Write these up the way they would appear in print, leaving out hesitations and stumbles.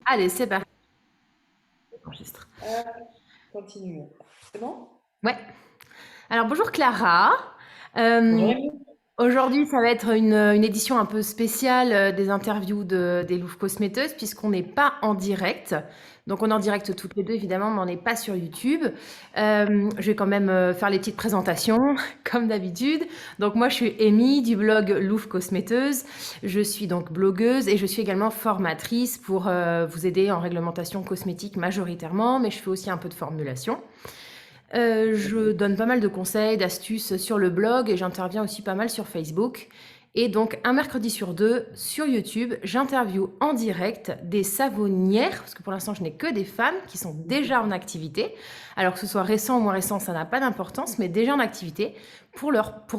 Allez, c'est parti. Enregistre. Continuons. C'est bon? Ouais. Alors, bonjour Clara. Bonjour Euh, Émilie. Aujourd'hui, ça va être une édition un peu spéciale des interviews des Louvres Cosméteuses, puisqu'on n'est pas en direct. Donc, on est en direct toutes les deux, évidemment, mais on n'est pas sur YouTube. Je vais quand même faire les petites présentations, comme d'habitude. Donc, moi, je suis Amy du blog Louvre Cosméteuse. Je suis donc blogueuse et je suis également formatrice pour vous aider en réglementation cosmétique majoritairement, mais je fais aussi un peu de formulation. Je donne pas mal de conseils, d'astuces sur le blog et j'interviens aussi pas mal sur Facebook. Et donc, un mercredi sur deux, sur YouTube, j'interviewe en direct des savonnières, parce que pour l'instant, je n'ai que des femmes qui sont déjà en activité. Alors que ce soit récent ou moins récent, ça n'a pas d'importance, mais déjà en activité, pour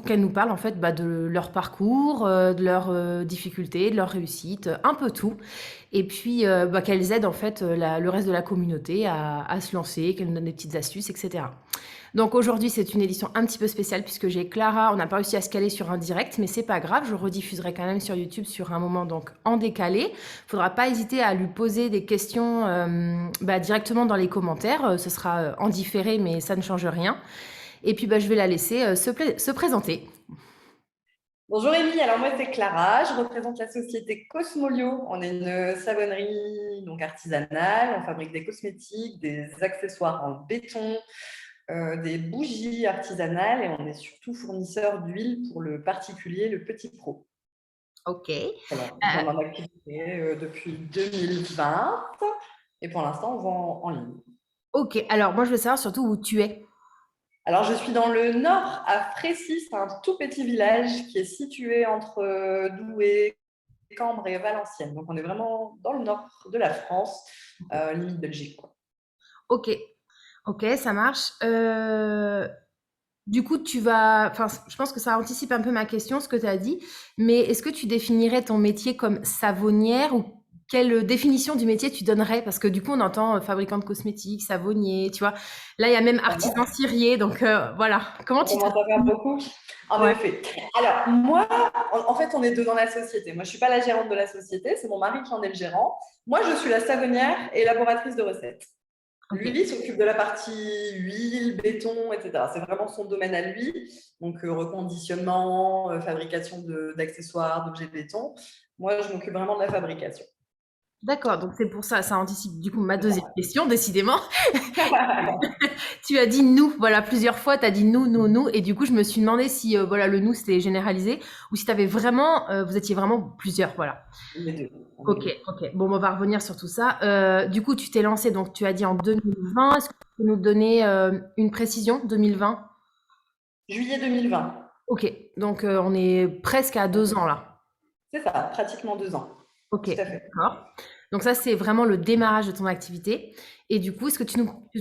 qu'elles nous parlent en fait de leur parcours, de leurs difficultés, de leurs réussites, un peu tout. Et puis, qu'elles aident en fait le reste de la communauté à se lancer, qu'elles nous donnent des petites astuces, etc. Donc aujourd'hui, c'est une édition un petit peu spéciale puisque j'ai Clara, on n'a pas réussi à se caler sur un direct, mais c'est pas grave, je rediffuserai quand même sur YouTube sur un moment donc en décalé. Faudra pas hésiter à lui poser des questions directement dans les commentaires, ce sera en différé, mais ça ne change rien. Et puis je vais la laisser se présenter. Bonjour Émilie, alors moi c'est Clara, je représente la société Cosmolio. On est une savonnerie donc artisanale, on fabrique des cosmétiques, des accessoires en béton, des bougies artisanales et on est surtout fournisseur d'huile pour le particulier, le petit pro. Ok. Voilà, donc on est en activité depuis 2020 et pour l'instant on vend en ligne. Ok, alors moi je veux savoir surtout où tu es. Alors, je suis dans le nord, à Frécy, c'est un tout petit village qui est situé entre Douai, Cambres et Valenciennes. Donc, on est vraiment dans le nord de la France, limite Belgique, quoi. Ok, ok, ça marche. Du coup, enfin, je pense que ça anticipe un peu ma question, ce que tu as dit, mais est-ce que tu définirais ton métier comme savonnière ou quelle définition du métier tu donnerais? Parce que du coup, on entend fabricant de cosmétiques, savonnier, tu vois. Là, il y a même artisan cirier, donc voilà. Comment On tu te commence à faire définis? beaucoup. En Ouais, effet. Alors, moi, en fait, on est deux dans la société. Moi, je ne suis pas la gérante de la société, c'est mon mari qui en est le gérant. Moi, je suis la savonnière et élaboratrice de recettes. ok. Lui s'occupe de la partie huile, béton, etc. C'est vraiment son domaine à lui. Donc, reconditionnement, fabrication d'accessoires, d'objets béton. Moi, je m'occupe vraiment de la fabrication. D'accord, donc c'est pour ça, ça anticipe du coup ma deuxième question, décidément. Tu as dit nous, voilà, plusieurs fois, tu as dit nous, nous, nous, et du coup, je me suis demandé si voilà, le nous, c'était généralisé, ou si tu avais vraiment, vous étiez vraiment plusieurs, voilà. On est deux. On est Ok, deux. ok. Bon, on va revenir sur tout ça. Du coup, tu t'es lancé, donc tu as dit en 2020. Est-ce que tu peux nous donner une précision, 2020? Juillet 2020. Ok, donc on est presque à 2 ans là. C'est ça, pratiquement 2 ans. Ok, Tout à fait. d'accord. Donc ça, c'est vraiment le démarrage de ton activité. Et du coup, est-ce que tu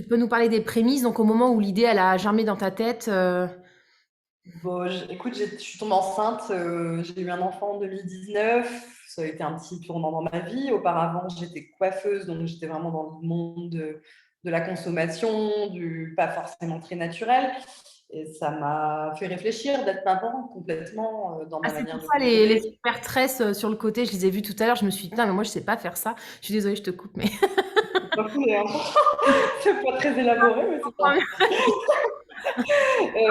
peux nous parler des prémices, donc au moment où l'idée, elle a germé dans ta tête Bon, écoute, je suis tombée enceinte, j'ai eu un enfant en 2019. Ça a été un petit tournant dans ma vie. Auparavant, j'étais coiffeuse, donc j'étais vraiment dans le monde de la consommation, du pas forcément très naturel. Et ça m'a fait réfléchir d'être maman complètement dans Ah, ma c'est manière pour de ça les consommer. super tresses sur le côté, je les ai vues tout à l'heure, je me suis dit, putain, mais moi, je sais pas faire ça. Je suis désolée, je te coupe, mais... C'est pas fou, et important. C'est pas très élaboré, mais c'est sympa.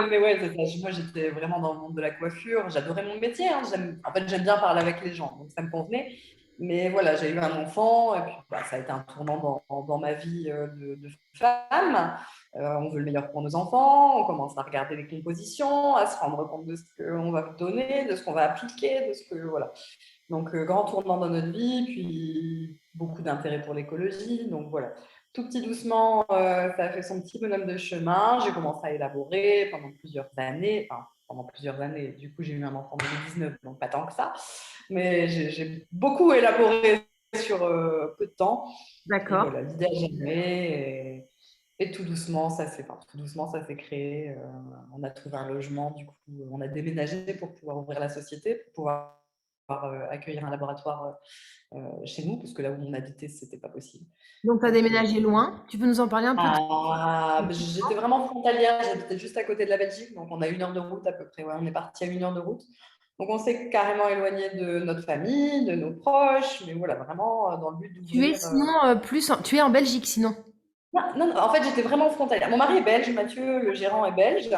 Mais ouais, c'est ça. Moi, j'étais vraiment dans le monde de la coiffure. J'adorais mon métier, hein. En fait, j'aime bien parler avec les gens, donc ça me convenait. Mais voilà, j'ai eu un enfant et puis ça a été un tournant dans ma vie de femme. On veut le meilleur pour nos enfants, on commence à regarder les compositions, à se rendre compte de ce qu'on va donner, de ce qu'on va appliquer, de ce que voilà. Donc, grand tournant dans notre vie, puis beaucoup d'intérêt pour l'écologie. Donc, voilà. Tout petit doucement, ça a fait son petit bonhomme de chemin. J'ai commencé à élaborer pendant plusieurs années. Enfin, pendant plusieurs années. Du coup, j'ai eu un enfant en 2019, donc pas tant que ça. Mais j'ai beaucoup élaboré sur peu de temps. Et D'accord. voilà, l'idée a germé. Et tout doucement, ça s'est créé. On a trouvé un logement, du coup, on a déménagé pour pouvoir ouvrir la société, pour pouvoir accueillir un laboratoire chez nous, parce que là où on habitait, c'était pas possible. Donc, tu as Donc, déménagé loin. Tu peux nous en parler un peu de... j'étais vraiment frontalière, j'habitais juste à côté de la Belgique, donc on a 1 heure de route à peu près. Ouais, on est parti à 1 heure de route. Donc, on s'est carrément éloigné de notre famille, de nos proches, mais voilà, vraiment dans le but Tu es d'ouvrir. sinon tu es en Belgique sinon. Non, non, non, en fait, j'étais vraiment frontalière. Mon mari est belge, Mathieu, le gérant est belge,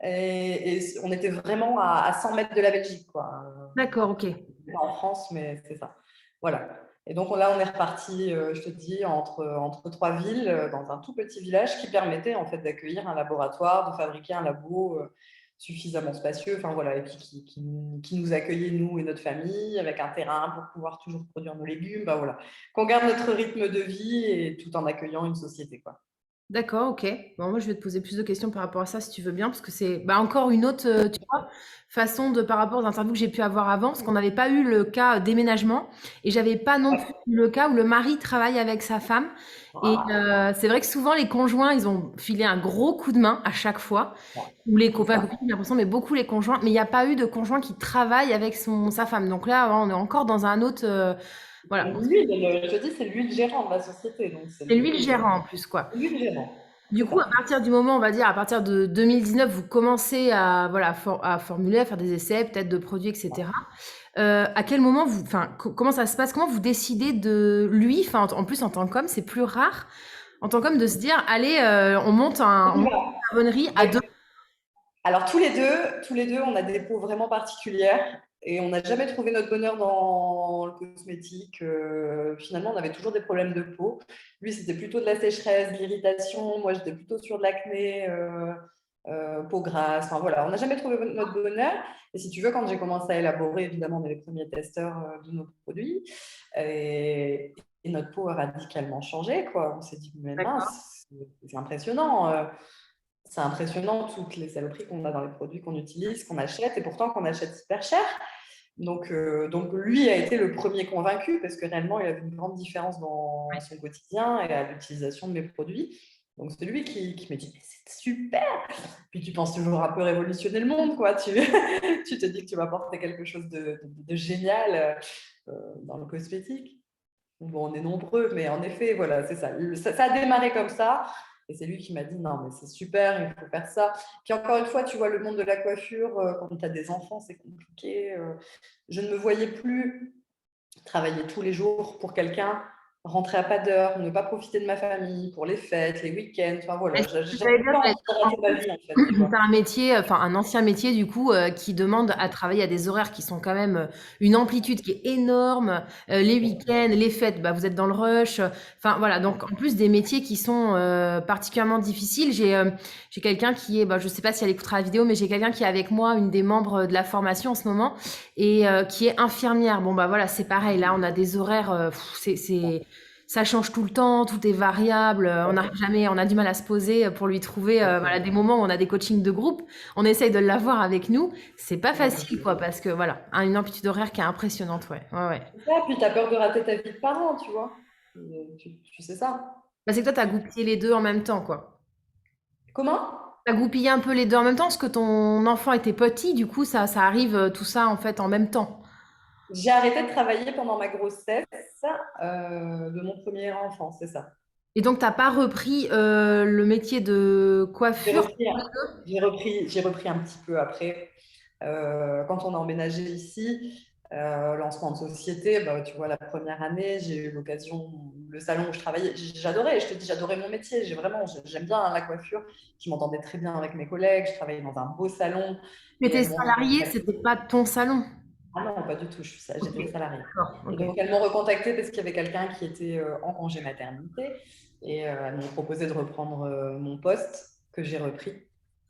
et on était vraiment à 100 mètres de la Belgique, quoi. D'accord, ok. Pas en France, mais c'est ça. Voilà. Et donc là, on est reparti, je te dis, entre trois villes, dans un tout petit village qui permettait en fait d'accueillir un laboratoire, de fabriquer un labo suffisamment spacieux, enfin voilà, et puis qui nous accueillait, nous et notre famille, avec un terrain pour pouvoir toujours produire nos légumes, bah voilà. Qu'on garde notre rythme de vie et tout en accueillant une société, quoi. D'accord, ok. Bon, moi, je vais te poser plus de questions par rapport à ça, si tu veux bien, parce que c'est bah, encore une autre, tu vois, façon de, par rapport aux interviews que j'ai pu avoir avant, parce qu'on n'avait pas eu le cas déménagement, et j'avais pas non plus eu le cas où le mari travaille avec sa femme. Et c'est vrai que souvent, les conjoints, ils ont filé un gros coup de main à chaque fois, ou les C'est copains, ça. copines, j'ai l'impression, mais beaucoup les conjoints, mais il n'y a pas eu de conjoint qui travaille avec sa femme. Donc là, on est encore dans un autre, voilà. Lui, je te dis, c'est lui le gérant de la société, donc c'est C'est lui le lui, gérant en plus, quoi. lui le gérant. Du C'est coup, à ça. partir du moment, on va dire, à partir de 2019, vous commencez à, voilà, à formuler, à faire des essais, peut-être de produits, etc. À quel moment enfin, comment ça se passe? Comment vous décidez de lui, enfin, en plus en tant qu'homme, c'est plus rare, en tant qu'homme, de se dire, allez, on monte une savonnerie à deux. Alors tous les deux, on a des peaux vraiment particulières et on n'a jamais trouvé notre bonheur dans le cosmétique. Finalement, on avait toujours des problèmes de peau. Lui, c'était plutôt de la sécheresse, de l'irritation. Moi, j'étais plutôt sur de l'acné, peau grasse. Enfin voilà, on n'a jamais trouvé notre bonheur. Et si tu veux, quand j'ai commencé à élaborer, évidemment, on est les premiers testeurs de nos produits. Et notre peau a radicalement changé, quoi. On s'est dit, mais D'accord. mince, c'est impressionnant. C'est impressionnant toutes les saloperies qu'on a dans les produits qu'on utilise, qu'on achète, et pourtant qu'on achète hyper cher. Donc lui a été le premier convaincu parce que réellement, il a vu une grande différence dans Ouais. son quotidien et à l'utilisation de mes produits. Donc c'est lui qui me dit, mais c'est super. Puis tu penses toujours un peu révolutionner le monde, quoi. Tu te dis que tu vas apporter quelque chose de génial dans le cosmétique. Bon, on est nombreux, mais en effet, voilà, c'est ça. Ça a démarré comme ça. Et c'est lui qui m'a dit, non, mais c'est super, il faut faire ça. Puis encore une fois, tu vois, le monde de la coiffure, quand tu as des enfants, c'est compliqué. Je ne me voyais plus travailler tous les jours pour quelqu'un, rentrer à pas d'heure, ne pas profiter de ma famille pour les fêtes, les week-ends. Enfin voilà, j'avais J'allais dire, pas envie de rater ma vie, en fait, tu vois. t'as un métier, enfin un ancien métier du coup, qui demande à travailler à des horaires qui sont quand même une amplitude qui est énorme. Les week-ends, les fêtes, bah, vous êtes dans le rush. Enfin voilà, donc en plus des métiers qui sont particulièrement difficiles, j'ai quelqu'un qui est, bah, je sais pas si elle écoutera la vidéo, mais j'ai quelqu'un qui est avec moi, une des membres de la formation en ce moment, et qui est infirmière. Bon bah voilà, c'est pareil. Là, on a des horaires, ça change tout le temps, tout est variable, on n'arrive jamais, on a du mal à se poser pour lui trouver voilà, des moments où on a des coachings de groupe, on essaye de l'avoir avec nous, c'est pas facile quoi, parce que voilà, une amplitude horaire qui est impressionnante, ouais, ouais, ouais. C'est ça, puis tu as peur de rater ta vie de parent, tu vois. Tu sais ça. Bah, c'est que toi, t'as goupillé les deux en même temps, quoi. Comment? T'as goupillé un peu les deux en même temps, parce que ton enfant était petit, du coup, ça arrive tout ça en fait en même temps. J'ai arrêté de travailler pendant ma grossesse de mon premier enfant, c'est ça. Et donc, t'as pas repris le métier de J'ai coiffure? repris, j'ai repris un petit peu après. Quand on a emménagé ici, lancement de société, bah, tu vois, la première année, j'ai eu l'occasion, le salon où je travaillais, j'adorais, je te dis, j'adorais mon métier. J'aime bien la coiffure. Je m'entendais très bien avec mes collègues. Je travaillais dans un beau salon Mais et tes elles m'ont salariés, c'était pas ton salon. Ah non, pas du tout, Ok, j'étais salariée. d'accord, Et ok. donc, elles m'ont recontactée parce qu'il y avait quelqu'un qui était en congé maternité et elles m'ont proposé de reprendre mon poste que j'ai repris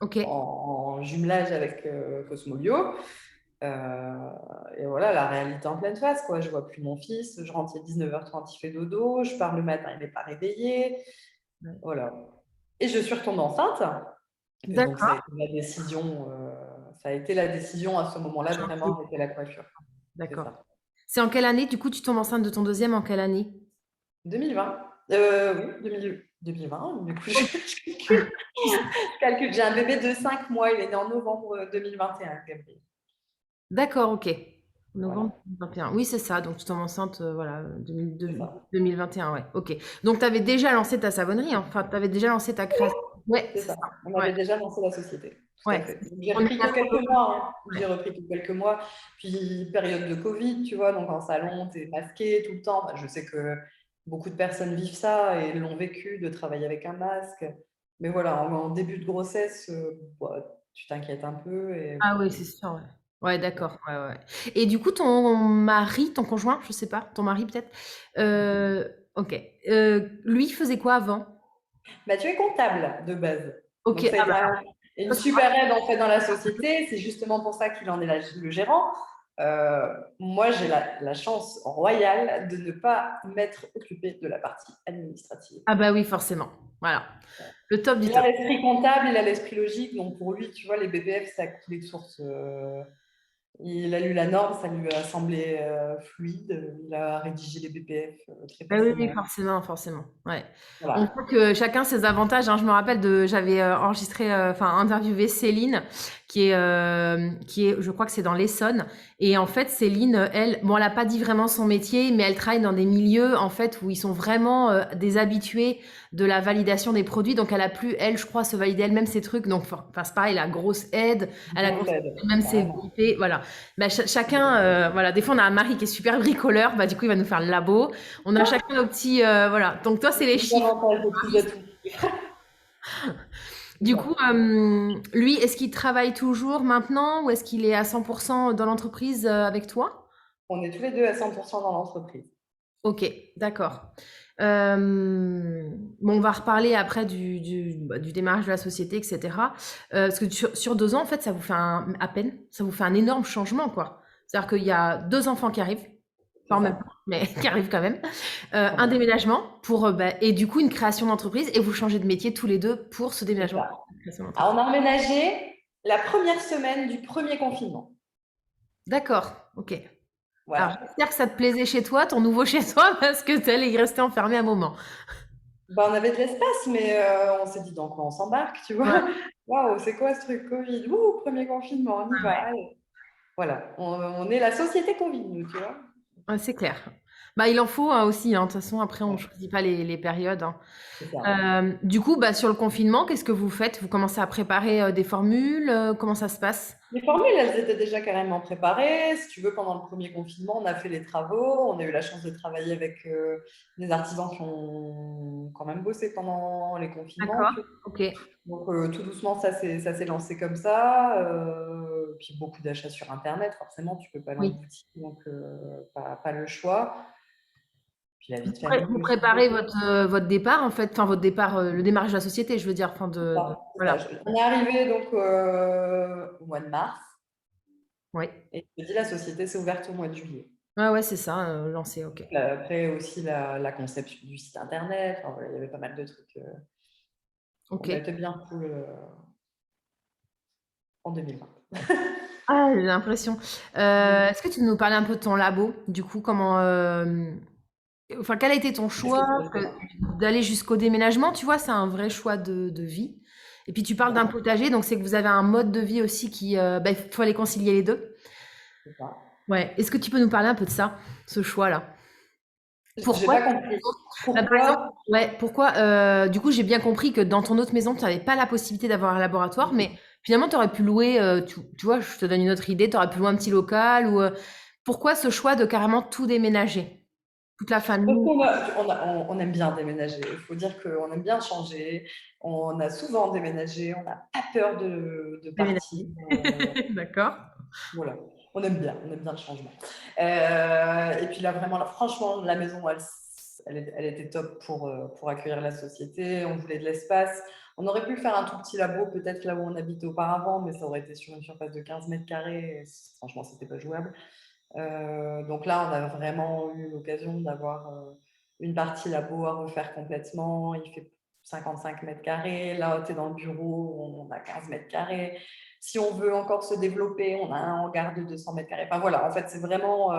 Ok. en jumelage avec Cosmolio. Et voilà, la réalité en pleine face, quoi. Je vois plus mon fils, je rentre à 19h30, il fait dodo, je pars le matin, il n'est pas réveillé. Ouais. Voilà. Et je suis retombée enceinte. Et donc, D'accord. ça a été la décision à ce moment-là de vraiment Chantier. arrêter la coiffure. C'est D'accord. ça. C'est en quelle année, du coup, tu tombes enceinte de ton deuxième en quelle année? 2020. Oui, 2020. Du coup, je, Ok. je calcule. Je calcule. J'ai un bébé de 5 mois. Il est né en novembre 2021, Gabriel. D'accord, ok. Novembre Voilà, 2021. Oui, c'est ça. Donc, tu tombes enceinte, voilà, c'est ça. 2021, ouais. Ok. Donc, tu avais déjà lancé ta savonnerie, hein. Enfin, tu avais déjà lancé ta création. Ouais, c'est c'est ça. ça. On Ouais, avait déjà lancé la société, tout à ouais. fait. Donc, j'ai On est repris que quelques mois, hein. ouais. J'ai repris que quelques mois. Puis, période de Covid, tu vois, donc en salon, tu es masqué tout le temps. Enfin, je sais que beaucoup de personnes vivent ça et l'ont vécu, de travailler avec un masque. Mais voilà, en début de grossesse, bah, tu t'inquiètes un peu et Ah oui, puis, c'est sûr, ouais. Ouais, ouais. d'accord, ouais, ouais. Et du coup, ton mari, ton conjoint, je sais pas, ton mari peut-être, OK, lui faisait quoi avant? Bah, tu es comptable de base. OK, Donc, ça a ah été bah, une toi, tu super aide en fait dans la société. C'est justement pour ça qu'il en est le gérant. Moi, j'ai la chance royale de ne pas m'être occupée de la partie administrative. ah bah oui, forcément. Voilà, le top du Il a top. l'esprit comptable, il a l'esprit logique. Donc, pour lui, tu vois, les BPF, ça a coulé de source. Il a lu la norme, ça lui a semblé fluide. Il a rédigé les BPF très Bah oui, oui, facilement. forcément, forcément. Ouais. On Voilà. voit que chacun ses avantages, hein. Je me rappelle j'avais enregistré, enfin interviewé Céline, je crois que c'est dans l'Essonne. Et en fait, Céline, elle, bon, elle a pas dit vraiment son métier, mais elle travaille dans des milieux en fait où ils sont vraiment des habitués de la validation des produits. Donc, elle a pu, elle, je crois, se valider elle-même ses trucs. Donc, enfin, c'est pareil, la grosse aide, elle a Grosse construit aide, même ses carrément. VIP, voilà. Bah, chacun, voilà. Des fois, on a un mari qui est super bricoleur, bah du coup, il va nous faire le labo. On a chacun nos petits, voilà. Donc toi, c'est les Des chiffres. avantages, des petits atouts. C'est Du ça. coup, lui, est-ce qu'il travaille toujours maintenant ou est-ce qu'il est à 100% dans l'entreprise avec toi? On est tous les deux à 100% dans l'entreprise. Ok, d'accord. Bon, on va reparler après du démarrage de la société, etc. Parce que sur 2 ans, en fait, ça vous fait à peine, ça vous fait un énorme changement, quoi. C'est-à-dire qu'il y a 2 enfants qui arrivent, pas C'est en même ça, temps, mais qui arrivent quand même. quand Un même. déménagement pour, et du coup, une création d'entreprise et vous changez de métier tous les deux pour ce C'est déménagement, ça. une création Alors, d'entreprise. on a emménagé la première semaine du premier confinement. D'accord, ok. Alors, Voilà. j'espère que ça te plaisait chez toi, ton nouveau chez toi, parce que tu allais y rester enfermé un moment. Ben, on avait de l'espace, mais on s'est dit dans quoi on s'embarque, tu Ouais, vois. Waouh, c'est quoi ce truc Covid? Ouh, premier confinement, on y va. Allez. Voilà, on est la société Covid, nous, tu vois. ouais, c'est clair. Bah, il en faut hein, aussi, hein. De toute façon, après, on ne Ouais, choisit pas les périodes, hein. c'est ça. Du coup, bah, sur le confinement, qu'est-ce que vous faites? Vous commencez à préparer des formules? Comment ça se passe? Les formules, elles étaient déjà carrément préparées. Si tu veux, pendant le premier confinement, on a fait les travaux. On a eu la chance de travailler avec des artisans qui ont quand même bossé pendant les confinements. D'accord, Tu vois. ok. Donc, tout doucement, ça s'est lancé comme ça. Puis beaucoup d'achats sur Internet, forcément, tu peux pas aller en Oui. boutique, donc pas le choix. Puis la vie de Vous famille aussi à préparez côté. votre départ, en fait, enfin, votre départ, le démarrage de la société, je veux dire, enfin, C'est ça, c'est ça. voilà. On est arrivé donc au mois de mars Oui. et je te dis, la société s'est ouverte au mois de juillet. Ouais, ouais, c'est ça, lancé, ok. Après aussi la conception du site internet, enfin, voilà, il y avait pas mal de trucs. Ok. On a été bien cool en 2020. Ah, j'ai l'impression. Est-ce que tu peux nous parler un peu de ton labo? Du coup, comment, enfin, quel a été ton Qu'est-ce que choix? tu veux Parce que savoir? d'aller jusqu'au déménagement, tu vois, c'est un vrai choix de vie. Et puis tu parles d'un Ouais, potager, donc c'est que vous avez un mode de vie aussi qui, bah, il faut aller concilier les deux. c'est ça. Ouais. Est-ce que tu peux nous parler un peu de ça, ce choix-là? J'ai Pourquoi? pas compris. Bah, par exemple, Pourquoi? ouais, pourquoi, du coup, j'ai bien compris que dans ton autre maison, tu n'avais pas la possibilité d'avoir un laboratoire, mais finalement, tu aurais pu louer, tu vois, je te donne une autre idée, tu aurais pu louer un petit local ou, pourquoi ce choix de carrément tout déménager? Toute la Parce famille? qu'on aime bien déménager. Il faut dire qu'on aime bien changer. On a souvent déménagé. On n'a pas peur de partir. Déménager. D'accord. Voilà. On aime bien le changement. Et puis là, vraiment, là, franchement, la maison, elle était top pour accueillir la société. On voulait de l'espace. On aurait pu faire un tout petit labo, peut-être là où on habitait auparavant, mais ça aurait été sur une surface de 15 mètres carrés. Franchement, c'était pas jouable. Donc là, on a vraiment eu l'occasion d'avoir une partie labo à refaire complètement. Il fait 55 mètres carrés. Là, tu es dans le bureau, on a 15 mètres carrés. Si on veut encore se développer, on a un hangar de 200 mètres carrés. Enfin voilà, en fait, c'est vraiment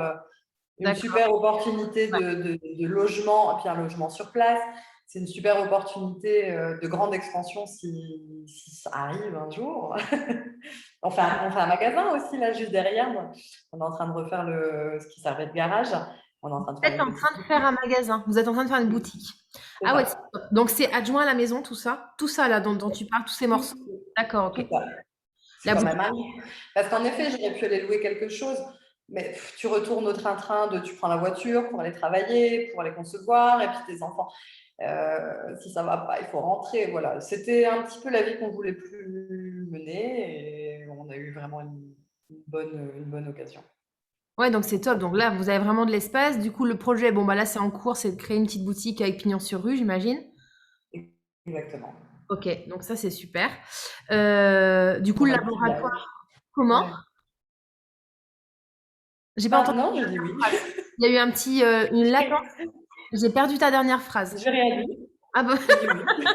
une D'accord. super opportunité Ouais. de logement, et puis un logement sur place. C'est une super opportunité de grande expansion si ça arrive un jour. On fait un magasin aussi, là, juste derrière. On est en train de refaire ce qui servait de garage. On est en train de Vous faire êtes une en petite train de faire un boutique. magasin, vous êtes en train de faire une boutique. C'est Ah ouais, ça. donc c'est adjoint à la maison, tout ça? Tout ça là dont tu parles, tous ces morceaux? Tout, D'accord, tout ok. ça. C'est La quand même boutique. un luxe. Parce qu'en effet, j'aurais pu aller louer quelque chose, mais tu retournes au train-train de tu prends la voiture pour aller travailler, pour aller concevoir, et puis tes enfants, si ça va pas, il faut rentrer. Voilà. C'était un petit peu la vie qu'on voulait plus mener, et on a eu vraiment une bonne occasion. Ouais, donc c'est top. Donc là, vous avez vraiment de l'espace. Du coup, le projet, bon, bah là, c'est en cours, c'est de créer une petite boutique avec pignon sur rue, j'imagine. Exactement. Ok, donc ça, c'est super. Du coup, On le a un petit laboratoire, blague. comment? Ouais. J'ai pas entendu Non, je la dis dernière oui. phrase. Il y a eu un petit, une latence. J'ai perdu ta dernière phrase. J'ai rien dit. Ah bon, J'ai dit oui.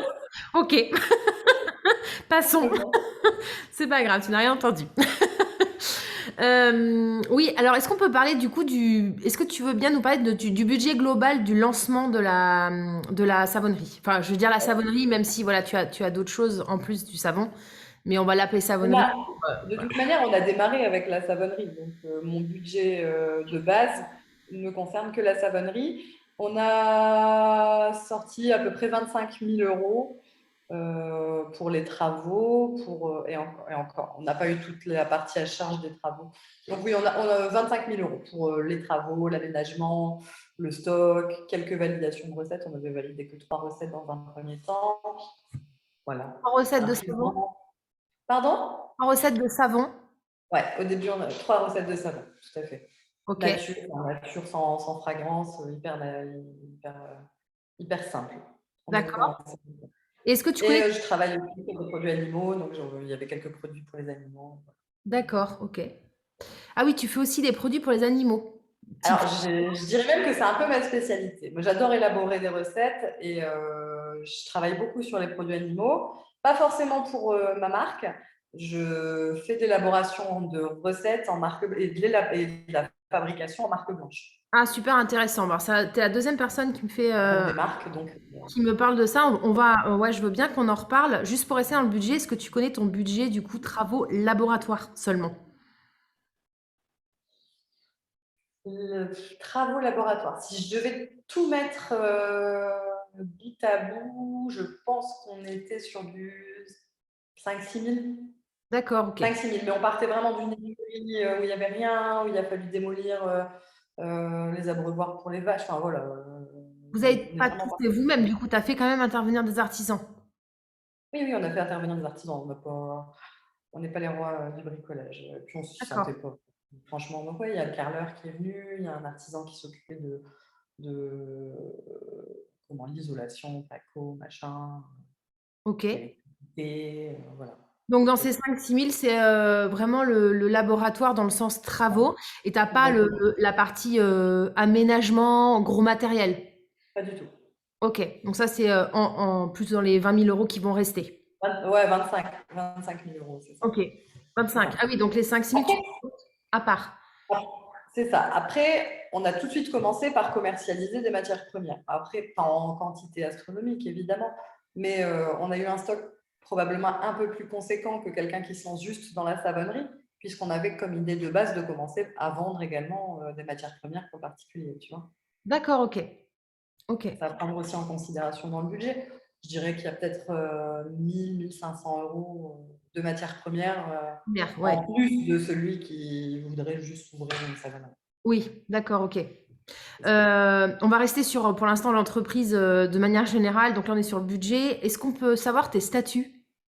ok, passons. Simplement. C'est pas grave, tu n'as rien entendu. Oui, alors est-ce qu'on peut parler du coup du... Est-ce que tu veux bien nous parler du budget global du lancement de la savonnerie? Enfin, je veux dire la savonnerie, même si voilà, tu as d'autres choses en plus du savon, mais on va l'appeler On savonnerie. a, de toute manière, on a démarré avec la savonnerie. Donc, mon budget de base ne concerne que la savonnerie. On a sorti à peu près 25 000 euros pour les travaux. Et encore, on n'a pas eu toute la partie à charge des travaux. Donc, oui, on a 25 000 euros pour les travaux, l'aménagement, le stock, quelques validations de recettes. On avait validé que 3 recettes dans un premier temps. Voilà. En recette de savon? Imprimant. Pardon? En recette de savon? Ouais, au début, on a 3 recettes de savon, tout à fait. Ok, Nature, enfin, nature sans fragrance, hyper simple. On aime d'accord. commencer. Est-ce que tu Et connais... je travaille aussi sur des produits animaux, donc il y avait quelques produits pour les animaux. D'accord, ok. Ah oui, tu fais aussi des produits pour les animaux. Type... Alors, je dirais même que c'est un peu ma spécialité. Moi, j'adore élaborer des recettes et je travaille beaucoup sur les produits animaux. Pas forcément pour ma marque. Je fais de l'élaboration de recettes en marque et de la fabrication en marque blanche. Ah, super intéressant. Alors, ça, t'es la deuxième personne qui me fait... Pour des marques, donc qui me parle de ça. On va, ouais, je veux bien qu'on en reparle. Juste pour rester dans le budget, est-ce que tu connais ton budget du coup travaux laboratoires seulement? travaux laboratoires. Si je devais tout mettre bout à bout, je pense qu'on était sur du 5-6 000. D'accord, ok. 5-6 000, mais on partait vraiment d'une écurie où il n'y avait rien, où il a fallu démolir les abreuvoirs pour les vaches. Enfin voilà, Vous n'avez on est pas vraiment tout parti. fait vous-même, du coup, tu as fait quand même intervenir des artisans. Oui, oui, on a fait intervenir des artisans. On n'est pas les rois du bricolage. Puis on ne se D'accord. sentait pas. Franchement, donc ouais, il y a le carreleur qui est venu, il y a un artisan qui s'occupait de comment l'isolation, placo, machin, Ok. l'électricité, voilà. Donc dans ces 5-6 000, c'est vraiment le laboratoire dans le sens travaux et t'as pas Exactement. la partie aménagement, gros matériel. Pas du tout. Ok. Donc ça, c'est plus dans les 20 000 € qui vont rester. Ouais, 25 000 euros, c'est ça. Ok. C'est 25. ça. Ah oui, donc les 5-6 000, Après, tu les comptes à part. c'est ça. Après, on a tout de suite commencé par commercialiser des matières premières. Après, pas en quantité astronomique, évidemment, mais on a eu un stock probablement un peu plus conséquent que quelqu'un qui se lance juste dans la savonnerie, puisqu'on avait comme idée de base de commencer à vendre également des matières premières pour particuliers, tu vois. D'accord, ok. Ok. Ça va prendre aussi en considération dans le budget. Je dirais qu'il y a peut-être 1 500 euros de matières premières Bien, ouais. en plus de celui qui voudrait juste ouvrir une savonnerie. Oui, d'accord, ok. On va rester sur, pour l'instant, l'entreprise de manière générale. Donc là, on est sur le budget. Est-ce qu'on peut savoir tes statuts?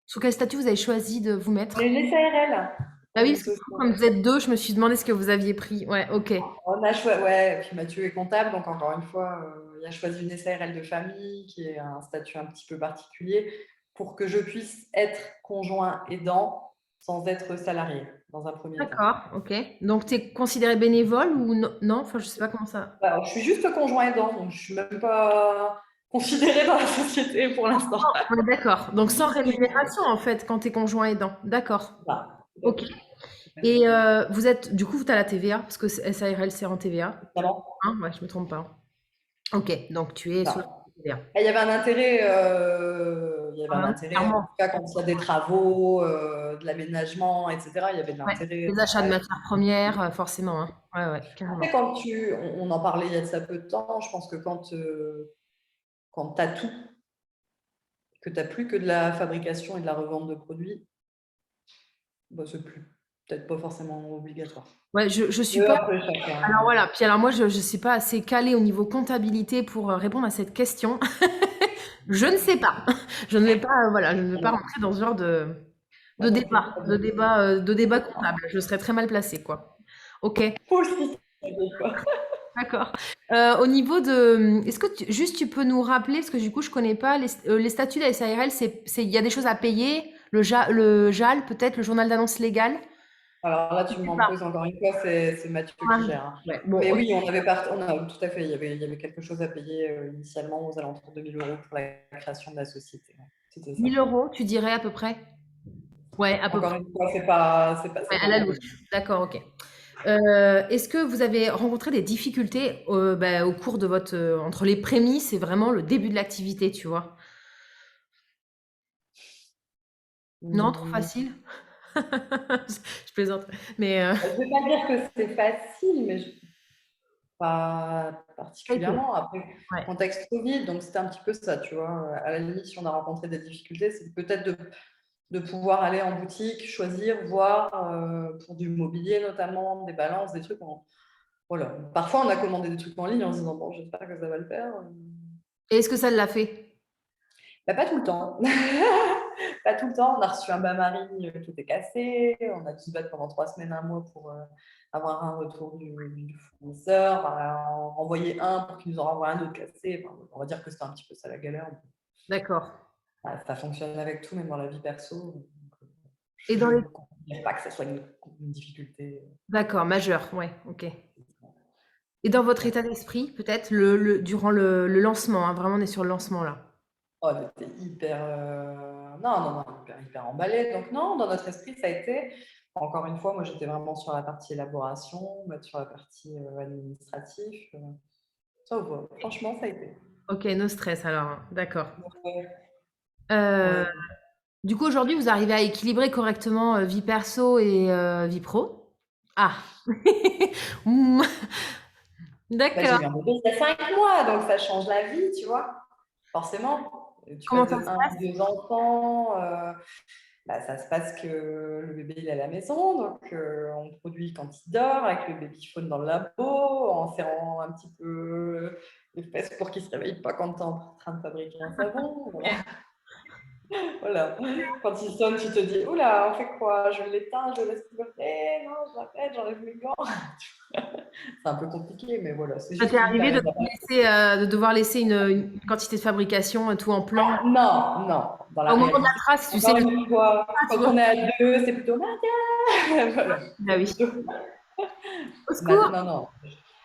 Sous quel statut vous avez choisi de vous On est mettre? une SARL. Ah On oui, est une parce que du coup, société. comme vous êtes deux, je me suis demandé ce que vous aviez pris. Ouais, ok. On a choisi, ouais, et puis Mathieu est comptable, donc encore une fois, il a choisi une SARL de famille qui est un statut un petit peu particulier pour que je puisse être conjoint aidant sans être salarié dans un premier temps. D'accord, ok. Donc, tu es considéré bénévole ou non? Non, enfin, je sais pas comment ça. Alors, je suis juste conjoint aidant, donc je ne suis même pas considérée dans la société pour l'instant. On est d'accord. Donc, sans Juste bénévole. rémunération, en fait, quand tu es conjoint aidant. D'accord. Voilà, tout à Ok. fait. Et vous êtes, du coup, tu as la TVA, parce que SARL, c'est en TVA. Évidemment, Hein, ouais, je me trompe pas. Ok, donc tu es sur... ça. Bien. Et il y avait un intérêt, Ah bah oui, en clairement. tout cas quand il y a des travaux, de l'aménagement, etc., il y avait de Ouais. l'intérêt Les achats de total. matières premières, forcément, hein. Ouais, ouais, Après, carrément. on en parlait il y a de ça peu de temps, je pense que quand tu as tout, que tu n'as plus que de la fabrication et de la revente de produits, bah, c'est plus peut-être pas forcément obligatoire. Ouais, je suis Mais pas. après, Alors chacun. voilà. Puis alors moi, je suis pas assez calée au niveau comptabilité pour répondre à cette question. Je ne sais pas. Je ne vais pas, voilà, je ne vais pas rentrer dans ce genre Moi non plus. de débat comptable. Je serais très mal placée, quoi. Ok, Faut aussi, t'inquiète pas. d'accord. Au niveau de, est-ce que juste tu peux nous rappeler, parce que du coup je connais pas les statuts de la SARL, il y a des choses à payer, le JAL peut-être, le journal d'annonce légale. Alors là, Je tu sais m'en pas. poses encore une fois, c'est Mathieu qui gère, hein. Ouais, bon, Mais ok. oui, on a tout à fait, il y avait quelque chose à payer initialement aux alentours de 1 000 € pour la création de la société. Ouais. C'était ça. 1 000 €, tu dirais à peu près? Ouais, à peu Encore près. une fois, Ouais, c'est à pas la pour louche. rien. D'accord, ok. Est-ce que vous avez rencontré des difficultés au cours de votre entre les prémices et vraiment le début de l'activité, tu vois? Non, trop Hum, facile? Je plaisante. Mais je vais pas dire que c'est facile, mais pas ça a été. particulièrement. Après, Ouais. contexte Covid, donc c'était un petit peu ça, tu vois. À la limite, si on a rencontré des difficultés, c'est peut-être de pouvoir aller en boutique, choisir, voir pour du mobilier notamment, des balances, des trucs. Voilà. Parfois, on a commandé des trucs en ligne en se disant, bon, j'espère que ça va le faire. Et est-ce que ça l'a fait? Bah, pas tout le temps. Pas tout le temps. On a reçu un bain-marie qui était cassé. On a dû se battre pendant 3 semaines, un mois pour avoir un retour du fournisseur. En renvoyer un pour qu'il nous en renvoie un autre cassé. Enfin, on va dire que c'était un petit peu ça la galère. D'accord. Ça fonctionne avec tout, même dans la vie perso. Donc, Et je dans les ne considère pas que ce soit une difficulté. d'accord, majeur, ouais, OK. Et dans votre Ouais. état d'esprit, peut-être durant le lancement, hein, vraiment on est sur le lancement là? Oh, on était hyper, non, non, non, hyper emballé. Donc non, dans notre esprit, ça a été encore une fois, moi, j'étais vraiment sur la partie élaboration, Matt sur la partie, administrative, ça va. Franchement, ça a été. OK, no stress alors, hein, d'accord. Ouais, Heu, ouais. du coup aujourd'hui vous arrivez à équilibrer correctement, vie perso et vie pro? Ah! Mmh, Bah, j'ai d'accord. eu un bébé il y a 5 mois, donc ça change la vie, tu vois? Forcément. Tu Comment passes ça de se un passe? ou 2 enfants, bah, ça se passe que le bébé il est à la maison, donc on produit quand il dort, avec le babyphone dans le labo, en serrant un petit peu les fesses pour qu'il ne se réveille pas quand tu es en train de fabriquer un savon. Voilà. OK. Voilà. Quand il sonne, tu te dis, oula, on fait quoi? Je l'éteins, je le laisse piloter, non, je l'appelle, j'enlève mes gants. C'est un peu compliqué, mais voilà, c'est Ça t'est juste une arrivé de période. tout laisser, de devoir laisser une quantité de fabrication, tout en plan? Ah, non, non, dans la Au moment de la réalité. trace, tu sais, Encore le une fois, ah, tu quand vois? on est à deux, c'est plutôt Nadia. Voilà, Bah c'est oui. plutôt. Au secours! Non, non.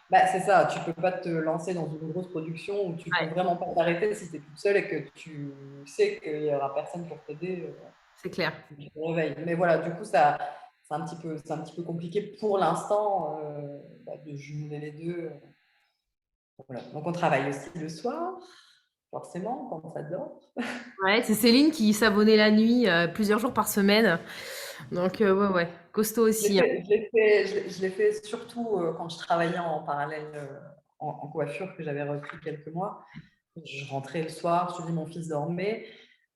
Bah, c'est ça, tu peux pas te lancer dans une grosse production où tu peux Ouais, vraiment pas t'arrêter si tu es toute seule et que tu sais qu'il y aura personne pour t'aider. c'est clair. Tu te réveilles. Mais voilà, du coup, ça, c'est un petit peu compliqué pour l'instant de jumeler les deux. Voilà. Donc, on travaille aussi le soir, forcément, quand ça dort. Ouais, c'est Céline qui savonnait la nuit, plusieurs jours par semaine. Donc, ouais, ouais, costaud aussi, hein. Je l'ai fait surtout quand je travaillais en parallèle en coiffure, que j'avais repris quelques mois. Je rentrais le soir, je dis mon fils dormait.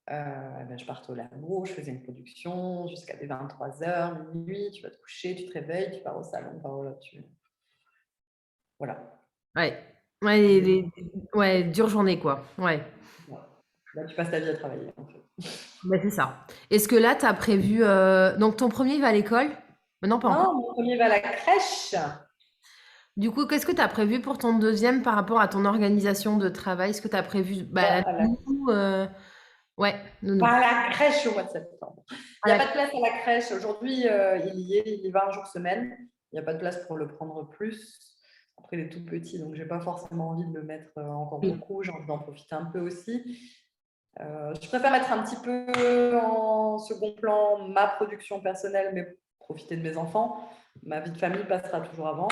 Ben, je partais au labo, je faisais une production jusqu'à des 23h, minuit, tu vas te coucher, tu te réveilles, tu pars au salon. Enfin, voilà, voilà. Ouais. Ouais, ouais, dure journée, quoi. Ouais. Là, tu passes ta vie à travailler. En fait. Bah, c'est ça. Est-ce que là, tu as prévu, donc ton premier va à l'école? Non, pas encore. Non, mon premier va à la crèche. Du coup, qu'est-ce que tu as prévu pour ton deuxième par rapport à ton organisation de travail? Est-ce que tu as prévu, bah, la Va à la, nounou, ouais, va nounou. à la crèche au mois de septembre. Il À n'y a la pas de place à la crèche. Aujourd'hui, il y va un jour semaine. Il n'y a pas de place pour le prendre plus. Après, il est tout petit, donc je n'ai pas forcément envie de le mettre encore oui. beaucoup. J'ai envie d'en profiter un peu aussi. Je préfère mettre un petit peu en second plan ma production personnelle, mais profiter de mes enfants. Ma vie de famille passera toujours avant.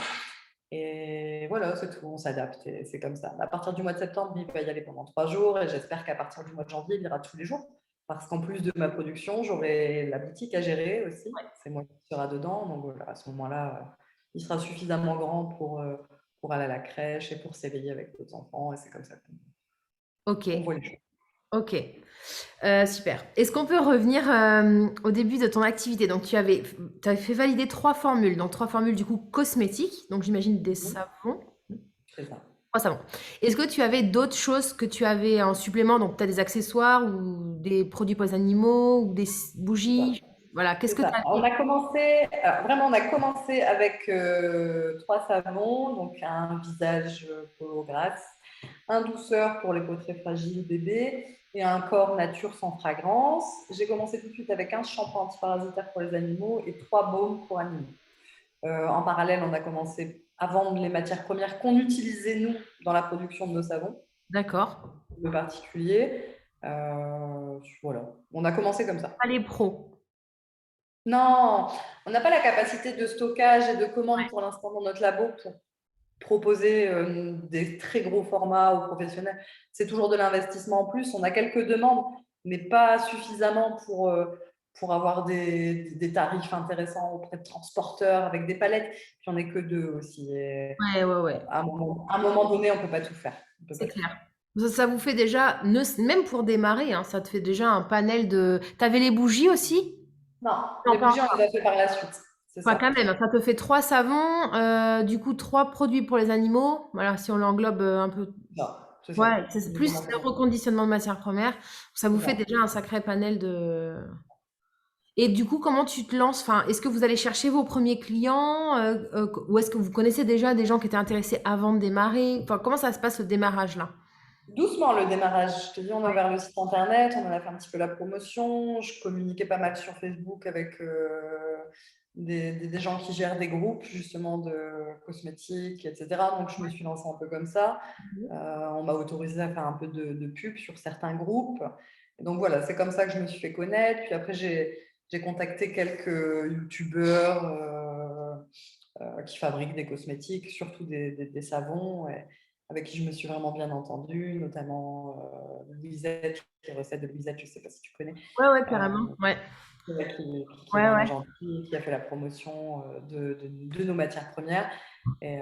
Et voilà, c'est tout, on s'adapte et c'est comme ça. À partir du mois de septembre, il va y aller pendant 3 jours et j'espère qu'à partir du mois de janvier, il ira tous les jours. Parce qu'en plus de ma production, j'aurai la boutique à gérer aussi. C'est moi qui sera dedans. Donc voilà, à ce moment-là, il sera suffisamment grand pour aller à la crèche et pour s'éveiller avec d'autres enfants. Et c'est comme ça Ok, qu'on voit les choses. ok. Super. Est-ce qu'on peut revenir au début de ton activité? Donc, t'avais fait valider 3 formules, donc 3 formules du coup cosmétiques, donc j'imagine des savons. C'est ça. 3 savons. Est-ce que tu avais d'autres choses que tu avais en supplément? Donc, tu as des accessoires ou des produits pour les animaux ou des bougies? Voilà, qu'est-ce C'est que tu ça. On avais? a commencé, vraiment, on a commencé avec 3 savons, donc un visage peau grasse, un douceur pour les peaux très fragiles bébés et un corps nature sans fragrance. J'ai commencé tout de suite avec un shampoing antiparasitaire pour les animaux et 3 baumes pour animaux. En parallèle, on a commencé à vendre les matières premières qu'on utilisait nous dans la production de nos savons, D'accord. de particulier. Voilà, on a commencé comme ça. Pas les pros. Non, on n'a pas la capacité de stockage et de commande pour l'instant dans notre labo pour proposer des très gros formats aux professionnels. C'est toujours de l'investissement en plus. On a quelques demandes, mais pas suffisamment pour avoir des tarifs intéressants auprès de transporteurs avec des palettes. Puis on n'est que 2 aussi. Et Ouais, ouais, ouais. à un moment donné, on ne peut pas tout faire. On peut pas C'est tout faire. clair. Ça vous fait déjà, même pour démarrer, hein, ça te fait déjà un panel de. T'avais les bougies aussi? Non, Non, les pas bougies, on encore. les a fait par la suite. C'est Enfin, quand ça. même, ça te fait 3 savons, du coup 3 produits pour les animaux. Voilà, si on l'englobe un peu. Non, c'est ça. Ouais, c'est On plus commence le reconditionnement de matières premières. Ça vous c'est fait ça. déjà un sacré panel de. Et du coup, comment tu te lances? Enfin, est-ce que vous allez chercher vos premiers clients, ou est-ce que vous connaissez déjà des gens qui étaient intéressés avant de démarrer? Enfin, comment ça se passe le démarrage là? Doucement le démarrage. Je te dis, on a Ouais. ouvert le site internet, on en a fait un petit peu la promotion. Je communiquais pas mal sur Facebook avec des gens qui gèrent des groupes justement de cosmétiques, etc. Donc je me suis lancée un peu comme ça. On m'a autorisé à faire un peu de pub sur certains groupes. Et donc voilà, c'est comme ça que je me suis fait connaître. Puis après, j'ai contacté quelques youtubeurs qui fabriquent des cosmétiques, surtout des savons, avec qui je me suis vraiment bien entendue, notamment Louisette, les recettes de Louisette, je ne sais pas si tu connais, Ouais, ouais, euh, carrément. Ouais. qui est Ouais, vraiment ouais. gentille, qui a fait la promotion de nos matières premières. Et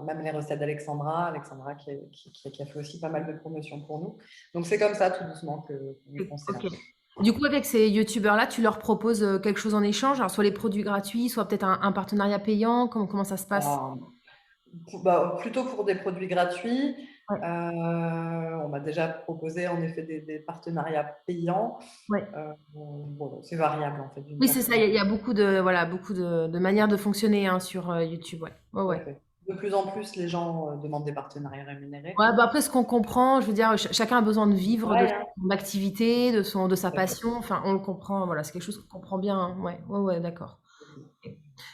même les recettes d'Alexandra qui a fait aussi pas mal de promotions pour nous. Donc c'est comme ça, tout doucement, qu'on s'est Ok. lancé. Du coup, avec ces youtubeurs-là, tu leur proposes quelque chose en échange, alors soit les produits gratuits, soit peut-être un partenariat payant. Comment ça se passe? Euh, plutôt pour des produits gratuits. Ouais. On m'a déjà proposé en effet des partenariats payants. Ouais. Bon, c'est variable en fait d'une Oui, c'est ça. personne à Il y l'autre. a beaucoup de, voilà, beaucoup de manières de fonctionner hein, sur YouTube. Ouais. Ouais, Tout à ouais. fait. De plus en plus, les gens demandent des partenariats rémunérés. Ouais, bah après, ce qu'on comprend, je veux dire, chacun a besoin de vivre de Pareil, hein. son activité, de sa Tout à fait. passion. Enfin, on le comprend. Voilà, c'est quelque chose qu'on comprend bien. Hein. Ouais, ouais, ouais, d'accord.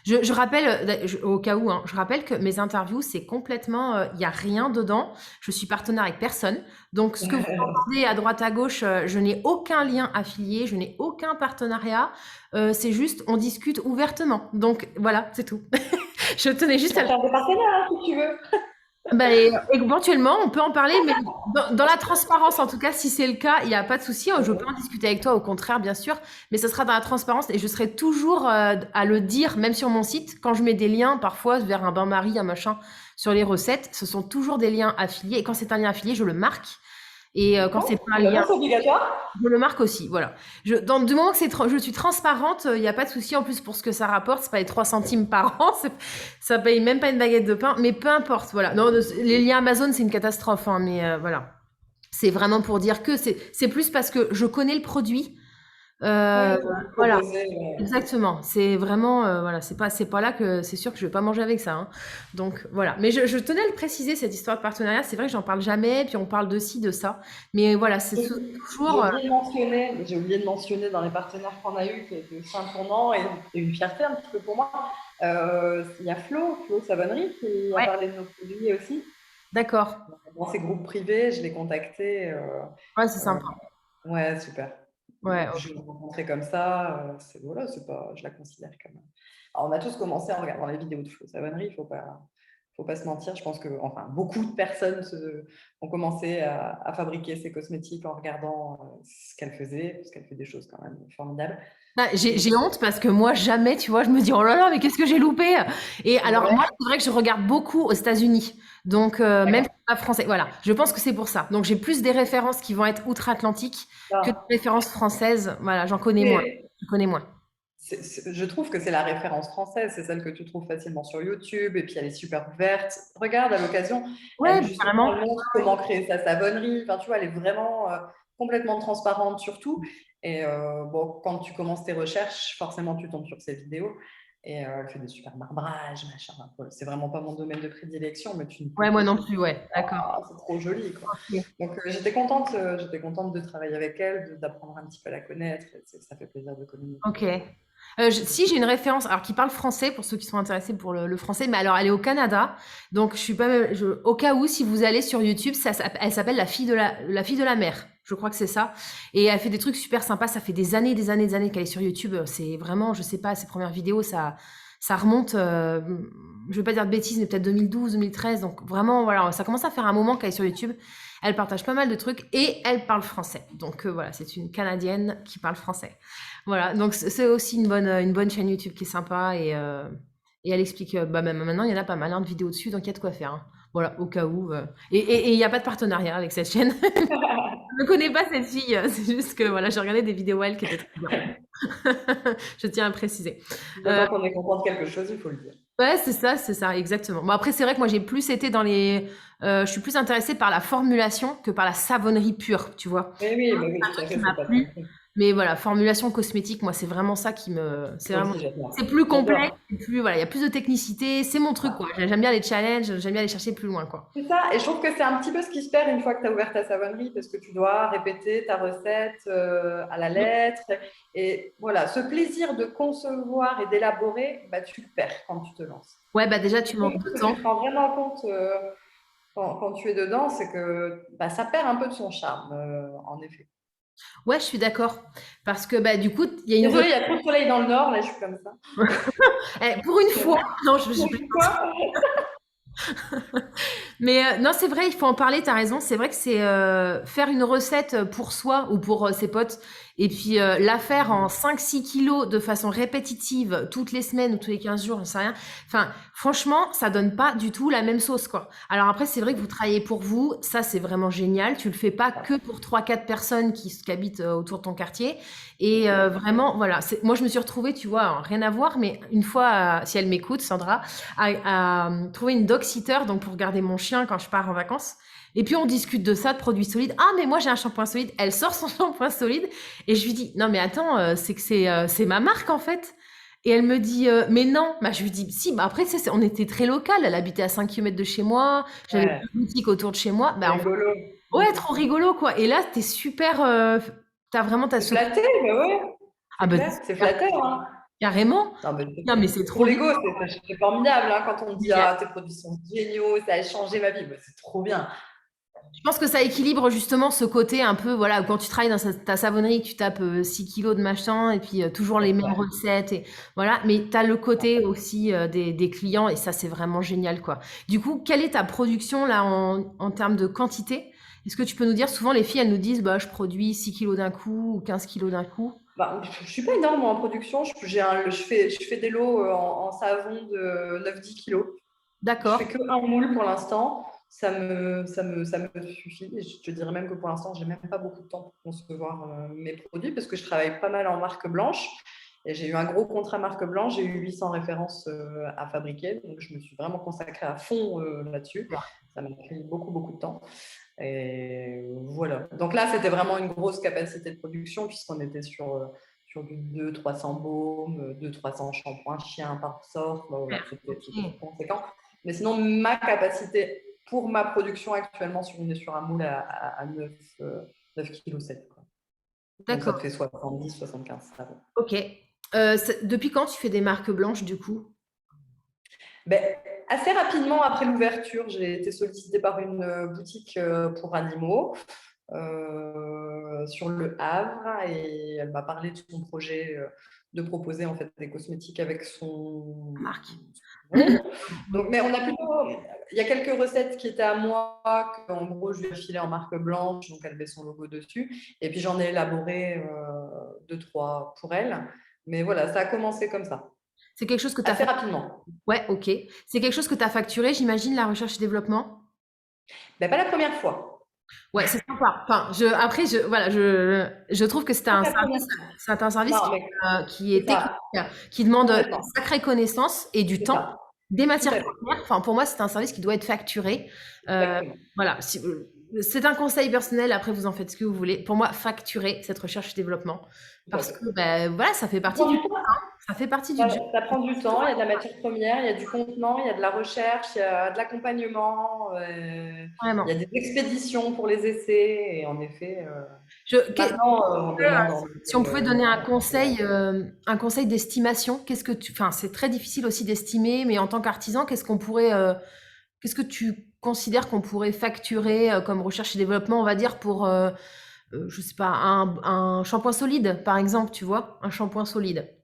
Je rappelle, au cas où, hein, je rappelle que mes interviews, c'est complètement, il y a rien dedans. Je suis partenaire avec personne. Donc, ce que vous entendez à droite à gauche, je n'ai aucun lien affilié, je n'ai aucun partenariat. C'est juste, on discute ouvertement. Donc, voilà, c'est tout. Je tenais juste à On va faire des partenaires hein, si tu veux. bah, éventuellement, on peut en parler, mais dans la transparence, en tout cas, si c'est le cas, il n'y a pas de souci. Je peux en discuter avec toi, au contraire, bien sûr, mais ce sera dans la transparence et je serai toujours à le dire, même sur mon site, quand je mets des liens, parfois vers un bain-marie, un machin, sur les recettes, ce sont toujours des liens affiliés. Et quand c'est un lien affilié, je le marque. Et quand c'est pas un Bah lien non, c'est obligatoire. je le marque aussi, voilà. Du moment que je suis transparente, il n'y a pas de souci. En plus, pour ce que ça rapporte, c'est pas les 3 centimes par an, ça paye même pas une baguette de pain, mais peu importe, voilà. Non, les liens Amazon, c'est une catastrophe, hein, mais voilà. C'est vraiment pour dire que c'est plus parce que je connais le produit. Oui, Euh, pour vous voilà, proposer. exactement. C'est vraiment, voilà, c'est pas là que c'est sûr que je vais pas manger avec ça. Hein. Donc voilà. Mais je tenais à le préciser cette histoire de partenariat. C'est vrai que j'en parle jamais, puis on parle de ci, de ça. Mais voilà, c'est J'ai toujours. oublié de mentionner dans les partenaires qu'on a eu, qui est aussi un tournant et une fierté un petit peu pour moi. Il y a Flo Savonnerie, qui a Ouais, parlé de nos produits aussi. d'accord. Dans ces groupes privés, je l'ai contacté. Ouais, c'est Euh, sympa. ouais, super. Ouais, Je l'ai rencontrée comme ça. Voilà, c'est pas, je la considère comme. Alors, on a tous commencé en regardant les vidéos de Flo Savonnerie, faut faut pas se mentir. Je pense que enfin, beaucoup de personnes ont commencé à fabriquer ces cosmétiques en regardant ce qu'elle faisait, parce qu'elle fait des choses quand même formidables. Ah, Et j'ai honte parce que moi, jamais, tu vois, je me dis, oh là là, mais qu'est-ce que j'ai loupé? Et alors, moi, ouais, c'est vrai que je regarde beaucoup aux États-Unis. Donc, même si d'accord. c'est pas français. Voilà. Je pense que c'est pour ça. Donc, j'ai plus des références qui vont être outre-Atlantique que des Ah, références françaises. Voilà, j'en connais moins. mais Je connais moins. je trouve que c'est la référence française, c'est celle que tu trouves facilement sur YouTube, et puis elle est super ouverte. Regarde, à l'occasion, Ouais, elle justement, carrément. elle montre comment créer sa savonnerie. Enfin, tu vois, elle est vraiment complètement transparente sur tout. Et bon, quand tu commences tes recherches, forcément, tu tombes sur ses vidéos. Et elle fait des super marbrages, machin. C'est vraiment pas mon domaine de prédilection, mais tu ne peux Ouais, moi que non te plus, dire, ouais. D'accord. ah, c'est trop joli, quoi. Ok. Donc j'étais contente de travailler avec elle, d'apprendre un petit peu à la connaître. Et ça fait plaisir de communiquer. Ok. Si j'ai une référence, alors qui parle français pour ceux qui sont intéressés pour le français, mais alors elle est au Canada, donc je suis pas, au cas où si vous allez sur YouTube, elle s'appelle la fille de la mer, je crois que c'est ça, et elle fait des trucs super sympas. Ça fait des années qu'elle est sur YouTube. C'est vraiment, je sais pas, ses premières vidéos, ça remonte, je vais pas dire de bêtises, mais peut-être 2012, 2013, donc vraiment voilà, ça commence à faire un moment qu'elle est sur YouTube. Elle partage pas mal de trucs et elle parle français, donc voilà, c'est une Canadienne qui parle français. Voilà, donc c'est aussi une bonne chaîne YouTube qui est sympa et elle explique, bah même maintenant il y en a pas mal hein, de vidéos dessus, donc il y a de quoi faire. Hein. Voilà, au cas où. Et il n'y a pas de partenariat avec cette chaîne. Je ne connais pas cette fille, c'est juste que voilà, j'ai regardé des vidéos elle qui étaient très bien. Je tiens à préciser. Euh, Quand on est content de quelque chose, il faut le dire. ouais, c'est ça, exactement. Bon après c'est vrai que moi j'ai plus été dans je suis plus intéressée par la formulation que par la savonnerie pure, tu vois. Mais oui, Un tout à truc qui fait, m'a c'est pas ton plu. truc. Mais voilà, formulation cosmétique, moi, c'est vraiment ça qui me, c'est Moi vraiment, aussi, c'est j'adore. plus complexe, J'adore. c'est plus, voilà, il y a plus de technicité, c'est mon truc, quoi. J'aime bien les challenges, j'aime bien aller chercher plus loin, quoi. C'est ça, et je trouve que c'est un petit peu ce qui se perd une fois que tu as ouvert ta savonnerie, parce que tu dois répéter ta recette à la lettre. Et voilà, ce plaisir de concevoir et d'élaborer, bah, tu le perds quand tu te lances. Ouais, bah déjà, Ce tu manques de que tu temps. te rends vraiment compte quand tu es dedans, c'est que bah, ça perd un peu de son charme, en effet. Ouais, je suis d'accord. Parce que, bah, du coup, il y a une Désolée, il y a trop de soleil dans le nord, là, je suis comme ça. pour une fois, non, je Pour une fois. mais non, c'est vrai, il faut en parler, tu as raison. C'est vrai que c'est faire une recette pour soi ou pour ses potes et puis la faire en 5-6 kilos de façon répétitive toutes les semaines ou tous les 15 jours, j'en sais rien. Enfin, franchement, ça donne pas du tout la même sauce, quoi. Alors après, c'est vrai que vous travaillez pour vous, ça c'est vraiment génial. Tu le fais pas que pour 3-4 personnes qui habitent autour de ton quartier. Et vraiment, voilà. Moi, je me suis retrouvée, tu vois, rien à voir, mais une fois, si elle m'écoute, Sandra, à trouver une dog-sitter donc pour garder mon chien quand je pars en vacances. Et puis on discute de ça, de produits solides. Ah mais moi j'ai un shampoing solide. Elle sort son shampoing solide et je lui dis non mais attends c'est que c'est ma marque en fait. Et elle me dit mais non. Bah je lui dis si. Bah après tu sais, on était très local. Elle habitait à 5 km de chez moi. J'avais Ouais, une boutique autour de chez moi. c'est Bah en fait, rigolo. ouais trop rigolo quoi. Et là t'es super. T'as vraiment ta C'est soupe. flatté, mais ouais, Ah c'est bah clair, c'est flatteur. Hein. carrément. Non, mais Non mais c'est trop pour bien. l'ego, c'est formidable hein, quand on dit ah, tes produits sont géniaux, ça a changé ma vie. Bah, c'est trop bien. Je pense que ça équilibre justement ce côté un peu, voilà, quand tu travailles dans ta savonnerie, tu tapes 6 kilos de machin et puis toujours les mêmes Ouais. recettes et voilà. Mais tu as le côté aussi des clients et ça, c'est vraiment génial, quoi. Du coup, quelle est ta production là en termes de quantité? Est-ce que tu peux nous dire, souvent les filles, elles nous disent, bah, je produis 6 kilos d'un coup ou 15 kilos d'un coup. Bah, je ne suis pas énorme en production. Je fais des lots en savon de 9-10 kilos. Je D'accord. fais que un moule pour l'instant. Ça me suffit. Et je te dirais même que pour l'instant, j'ai même pas beaucoup de temps pour concevoir mes produits parce que je travaille pas mal en marque blanche. Et j'ai eu un gros contrat marque blanche. J'ai eu 800 références à fabriquer. Donc, je me suis vraiment consacrée à fond là-dessus. Ça m'a pris beaucoup, beaucoup de temps. Et voilà. Donc là, c'était vraiment une grosse capacité de production puisqu'on était sur du 200-300 baumes, 200-300 shampoings chiens par sorte. Bah, voilà, c'était Ok. conséquent. Mais sinon, ma capacité pour ma production actuellement, on est sur un moule à 9,7 kg. Donc ça te D'accord. fait 70-75. Ok. Depuis quand tu fais des marques blanches du coup? Ben, assez rapidement après l'ouverture, j'ai été sollicitée par une boutique pour animaux. sur Le Havre et elle m'a parlé de son projet de proposer en fait des cosmétiques avec son Marc. nom. Donc, mais on a plutôt, il y a quelques recettes qui étaient à moi, qu'en gros je lui ai filé en marque blanche, donc elle met son logo dessus. Et puis j'en ai élaboré deux, trois pour elle. Mais voilà, ça a commencé comme ça, C'est quelque chose que tu as assez fait. rapidement. Ouais, ok. C'est quelque chose que tu as facturé, j'imagine, la recherche et développement? Mais pas la première fois. Ouais, c'est sympa. Enfin, après, voilà, je trouve que Pas la première fois. c'est un service Non, mais qui c'est est technique, ça, qui demande une complètement. sacrée connaissance et du C'est temps, ça, des tout matières à fait. premières. Enfin, pour moi, c'est un service qui doit être facturé. Euh, Exactement. voilà, c'est un conseil personnel. Après, vous en faites ce que vous voulez. Pour moi, facturer cette recherche et développement, Tout à parce fait. que ben voilà, ça fait Ça partie prend du du job, temps. hein. Ça fait partie du job. Ça prend du temps, il y a de la matière première, il y a du contenant, il y a de la recherche, il y a de l'accompagnement, il y Vraiment. a des expéditions pour les essais. Et en effet, Je, maintenant, on demande en Si on pouvait donner fait, un conseil d'estimation, enfin, c'est très difficile aussi d'estimer, mais en tant qu'artisan, qu'est-ce que tu considères qu'on pourrait facturer comme recherche et développement, on va dire, pour, je sais pas, un shampoing solide, par exemple, tu vois, un shampoing solide.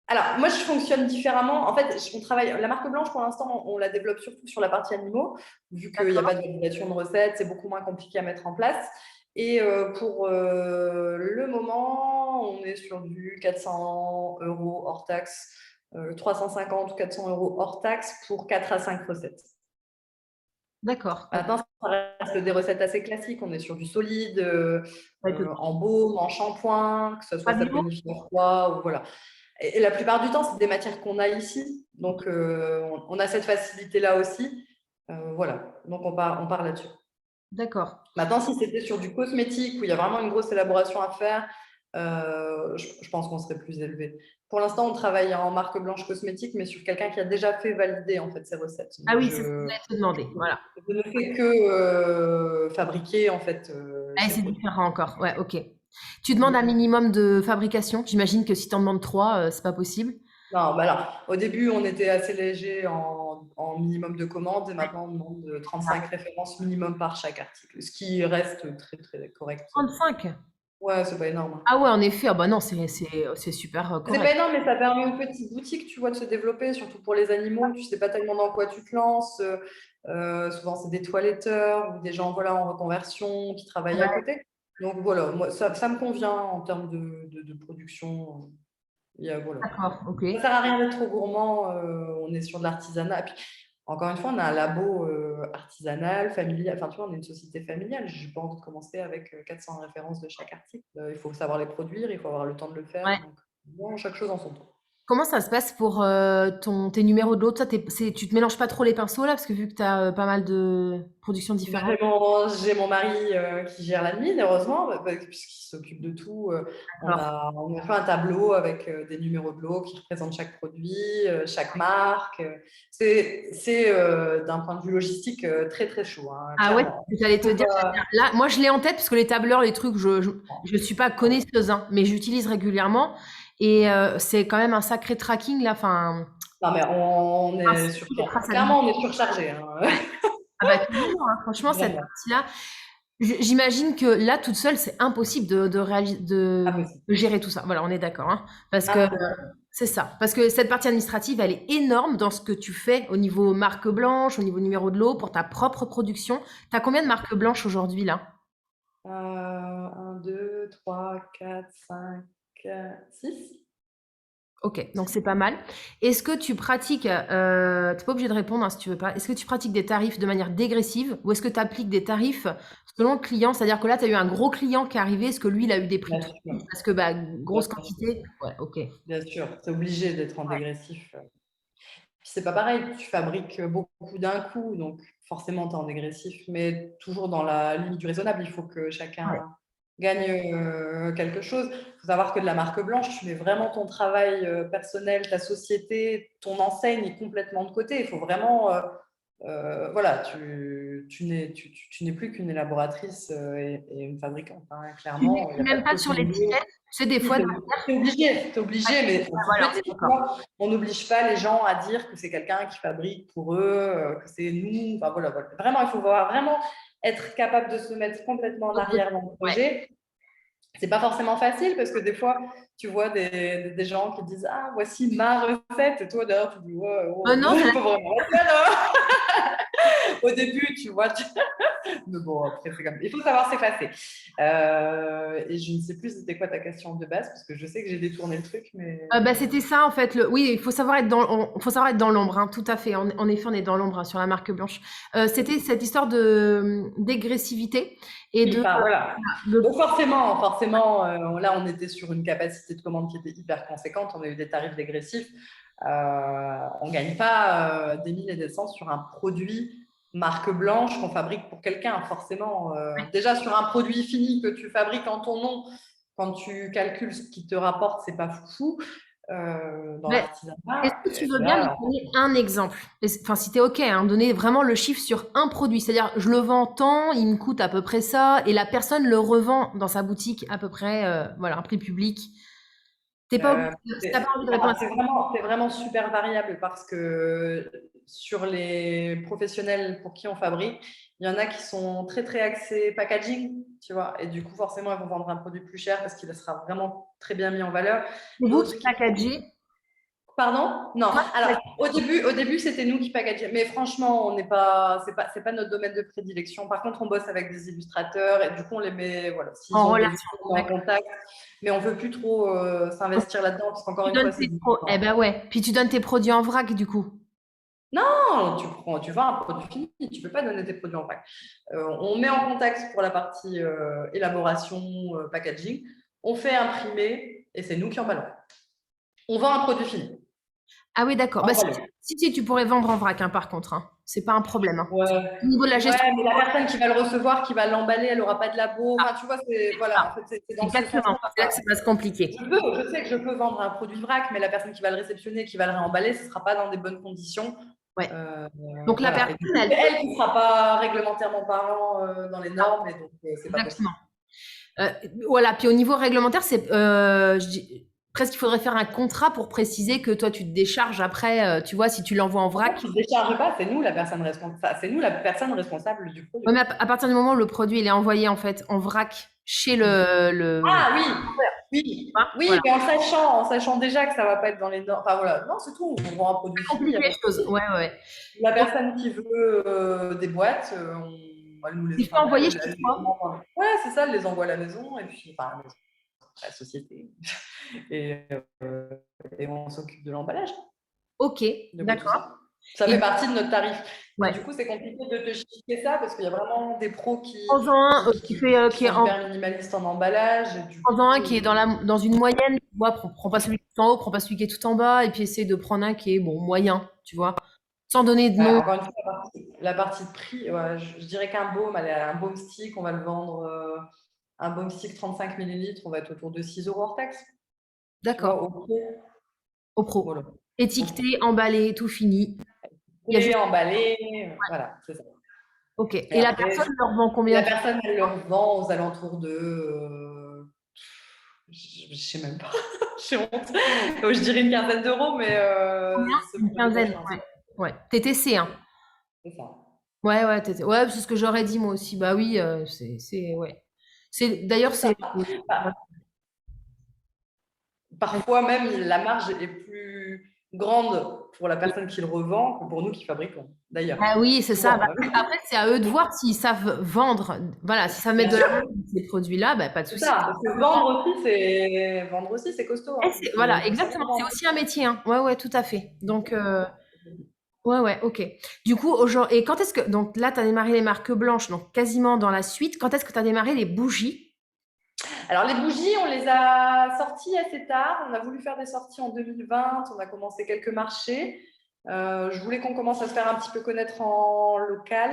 Alors, moi, je fonctionne différemment. En fait, on travaille. La marque blanche, pour l'instant, on la développe surtout sur la partie animaux, vu qu'il n'y a D'accord. pas de validation de recettes, c'est beaucoup moins compliqué à mettre en place. Et pour le moment, on est sur du 400 € hors taxe, 350 ou 400 € hors taxe pour 4 à 5 recettes. D'accord. Ok. Maintenant, ça reste des recettes assez classiques. On est sur du solide, Ça va être en baume, en shampoing, que ce pas soit bio. saponifié froid ou voilà. Et la plupart du temps, c'est des matières qu'on a ici. Donc, on a cette facilité-là aussi. Voilà, donc on part là-dessus. D'accord. Maintenant, si c'était sur du cosmétique où il y a vraiment une grosse élaboration à faire, je pense qu'on serait plus élevé. Pour l'instant, on travaille en marque blanche cosmétique, mais sur quelqu'un qui a déjà fait valider en fait ses recettes. Ah Donc, oui, c'est ce que j'allais te demander. Voilà. je ne fais que fabriquer en fait Ah, ces c'est produits. différent encore. Ouais, ok. Tu demandes un minimum de fabrication. J'imagine que si tu en demandes trois, c'est pas possible. Non, bah alors, au début, on était assez léger en minimum de commandes et maintenant, on demande 35 références minimum par chaque article, ce qui reste très, très correct. 35. Ouais, c'est pas énorme. Ah ouais, en effet. Ah bah non, c'est super C'est pas correct. énorme, mais ça permet aux petites boutiques, tu vois, de se développer, surtout pour les animaux. Tu sais pas tellement dans quoi tu te lances. Souvent, c'est des toiletteurs ou des gens voilà, en reconversion qui travaillent à Ouais, côté. Donc voilà, moi, ça me convient en termes de production. Voilà. d'accord, ok. Ça sert à rien d'être trop gourmand, on est sur de l'artisanat. Et puis, encore une fois, on a un labo artisanal, familial. Enfin, tu vois, on est une société familiale. Je n'ai pas envie de commencer avec 400 références de chaque article. Il faut savoir les produire, il faut avoir le temps de le faire. Ouais. Donc, bon, chaque chose en son temps. Comment ça se passe pour tes numéros de lot? Ça, tu te mélanges pas trop les pinceaux là, parce que vu que tu as pas mal de productions Bah, différentes. j'ai mon mari qui gère l'admin, heureusement, puisqu'il s'occupe de tout. D'accord. On a fait un tableau avec des numéros de lot qui représentent chaque produit, chaque marque. C'est d'un point de vue logistique très très chaud, hein, Ah ouais, clairement. j'allais te dire, là, moi je l'ai en tête parce que les tableurs, les trucs, je suis pas Ouais. connaisseuse, hein, mais j'utilise régulièrement et c'est quand même un sacré tracking là. Enfin, Non, mais on est des clairement, on traçabilités. est surchargé, hein. Ah bah toujours, hein, franchement, cette Vraiment. partie-là, j'imagine que là, toute seule, c'est impossible Impossible. de gérer tout ça. Voilà, on est d'accord, hein, parce que Impossible. c'est ça. Parce que cette partie administrative, elle est énorme dans ce que tu fais au niveau marque blanche, au niveau numéro de lot, pour ta propre production. Tu as combien de marques blanches aujourd'hui là? 1, 2, 3, 4, 5, 6. Ok, donc c'est pas mal. Est-ce que tu pratiques, t'es pas obligé de répondre hein, si tu veux pas, est-ce que tu pratiques des tarifs de manière dégressive ou est-ce que tu appliques des tarifs selon le client? C'est-à-dire que là, tu as eu un gros client qui est arrivé, est-ce que lui, il a eu des prix Bien tout de sûr. suite parce que bah, grosse Bien quantité? Ouais, ok. Bien sûr, c'est obligé d'être en dégressif. Puis c'est pas pareil, tu fabriques beaucoup d'un coup, donc forcément tu es en dégressif, mais toujours dans la limite du raisonnable. Il faut que Ouais. chacun gagne quelque chose. Il faut savoir que de la marque blanche, tu mets vraiment ton travail personnel, ta société, ton enseigne est complètement de côté. Il faut vraiment voilà, tu n'es plus qu'une élaboratrice et une fabricante, hein, Tu clairement. Il n'écris n'y a pas même de pas sur copie de l'étiquette. boulot. Tu sais, des Si, fois, t'es obligé, mais ah, on voilà, on petit, est tu d'accord. vois. On n'oblige pas les gens à dire que c'est quelqu'un qui fabrique pour eux, que c'est nous. Enfin, voilà. Vraiment, il faut vraiment être capable de se mettre complètement en arrière dans le Ouais. projet C'est pas forcément facile parce que des fois, tu vois des gens qui disent ah voici ma recette et toi derrière tu dis ouais, oh, Non, c'est pas vraiment la tienne, hein. Au début, tu vois, mais bon, après, c'est comme... Il faut savoir s'effacer. Et je ne sais plus c'était quoi ta question de base, parce que je sais que j'ai détourné le truc, mais... Bah, c'était ça en fait. Oui, il faut savoir être faut savoir être dans l'ombre, hein, tout à fait. En effet, on est dans l'ombre, hein, sur la marque blanche. C'était cette histoire de d'agressivité et Oui, de, enfin, voilà. de- Donc forcément, là, on était sur une capacité de commande qui était hyper conséquente. On a eu des tarifs dégressifs. On ne gagne pas des mille et des cents sur un produit marque blanche qu'on fabrique pour quelqu'un, forcément. Déjà, sur un produit fini que tu fabriques en ton nom, quand tu calcules ce qui te rapporte, c'est pas fou dans Mais est-ce l'artisanat. que tu veux bien me Là, donner un exemple? Enfin, si t'es OK, hein, donner vraiment le chiffre sur un produit. C'est-à-dire, je le vends tant, il me coûte à peu près ça, et la personne le revend dans sa boutique à peu près, voilà, un prix public. T'es pas obligé, si t'as pas envie de répondre à ça. c'est vraiment super variable parce que sur les professionnels pour qui on fabrique, il y en a qui sont très très axés packaging, tu vois, et du coup forcément ils vont vendre un produit plus cher parce qu'il sera vraiment très bien mis en valeur. C'est vous D'autres qui qui packagez. Pardon? Non. Alors, au début, c'était nous qui packageons. Mais franchement, on n'est pas, c'est pas notre domaine de prédilection. Par contre, on bosse avec des illustrateurs et du coup, on les met, voilà, s'ils En ont besoin, relation, on est en d'accord. contact. Mais on veut plus trop s'investir là-dedans parce qu'encore Tu une fois, donnes c'est tes du eh temps. ben ouais. Puis tu donnes tes produits en vrac, du coup. Non, tu vends un produit fini, tu peux pas donner tes produits en vrac. On met en contact pour la partie élaboration, packaging. On fait imprimer et c'est nous qui emballons. On vend un produit fini, Ah oui, d'accord. Bah, emballé. si, tu pourrais vendre en vrac, hein, par contre, hein. C'est pas un problème, hein. Ouais. Au niveau de la gestion. Ouais, mais la personne qui va le recevoir, qui va l'emballer, elle n'aura pas de labo. Ah, Enfin, tu vois, c'est ah, voilà, en fait, c'est dans ce exactement. sens-là. C'est là que ça va se compliquer. Je sais que je peux vendre un produit vrac, mais la personne qui va le réceptionner, qui va le réemballer, ce ne sera pas dans des bonnes conditions. Ouais. Euh, Donc la voilà. Et personne, du coup, elle c'est peut. elle qui ne sera pas réglementairement parlant dans les Ah, normes, et donc c'est pas possible. exactement. Euh, voilà. Puis au niveau réglementaire, c'est, presque il faudrait faire un contrat pour préciser que toi, tu te décharges après, tu vois, si tu l'envoies en En fait, vrac. tu ne décharges pas, c'est nous la personne responsable. Enfin, c'est nous la personne responsable du Ouais, produit. mais à partir du moment où le produit il est envoyé en fait en vrac chez le Ah oui, oui, hein, oui, voilà. mais en sachant déjà que ça ne va pas être dans les normes. Enfin voilà, non, c'est tout. On vend un produit fini, il n'y a Compliquer pas les de choses. souci. Ouais, ouais, ouais. La Donc, personne qui veut des boîtes, elle nous les, il faut enfin, envoyer elle chez les toi. commande. Ouais, c'est ça, elle les envoie à la maison et puis enfin, à la maison, à la société. Et, euh, et on s'occupe de l'emballage, Ok, de tout d'accord. ça. Ça Et fait partie de notre tarif. Mais ouais. du coup, c'est compliqué de te chiffrer ça parce qu'il y a vraiment des pros Prends-en un qui sont hyper minimalistes en emballage. Et du prends-en un coup, qui est dans une moyenne, tu vois, prends pas celui qui est tout en haut, prends pas celui qui est tout en bas, et puis essaie de prendre un qui est bon, moyen, tu vois, sans donner de ouais, nom. encore une fois, la partie de prix, ouais, je dirais qu'un baume, allez, un baume stick, on va le vendre, un baume stick 35 millilitres, on va être autour de 6 euros hors taxe. Tu D'accord, vois, au pro, au pro. voilà. Au pro. Étiqueté, emballé, tout fini. Il y a Et juste. emballé, voilà, c'est ça. Ok. Et Et la après, personne leur vend la combien du personne, elle le revend aux alentours de. Je sais même pas, j'ai honte. Je dirais une quinzaine d'euros, mais combien? ce Une produit-là, je quinzaine, pense. ouais. Ouais. TTC, hein. C'est ça. Ouais, ouais, ouais, c'est ce que j'aurais dit moi aussi. Bah oui, ouais. D'ailleurs, C'est ça. c'est. Bah, parfois même, la marge est plus grande pour la personne qui le revend que pour nous qui fabriquons, d'ailleurs. Ah oui, c'est ça. Souvent, Bah, même. après, c'est à eux de voir s'ils savent vendre. Voilà, s'ils savent mettre Bien de sûr, l'argent dans ces produits-là, bah, pas de c'est souci. ça. Parce que vendre aussi, c'est costaud. Hein. Voilà, Il faut savoir exactement. C'est vendre. aussi un métier, hein. Ouais, ouais, tout à fait. Donc, ouais, ouais, ok. Du coup, aujourd'hui, et quand est-ce que, donc là, tu as démarré les marques blanches, donc quasiment dans la suite. Quand est-ce que tu as démarré les bougies? Alors, les bougies, on les a sorties assez tard. On a voulu faire des sorties en 2020. On a commencé quelques marchés. Je voulais qu'on commence à se faire un petit peu connaître en local.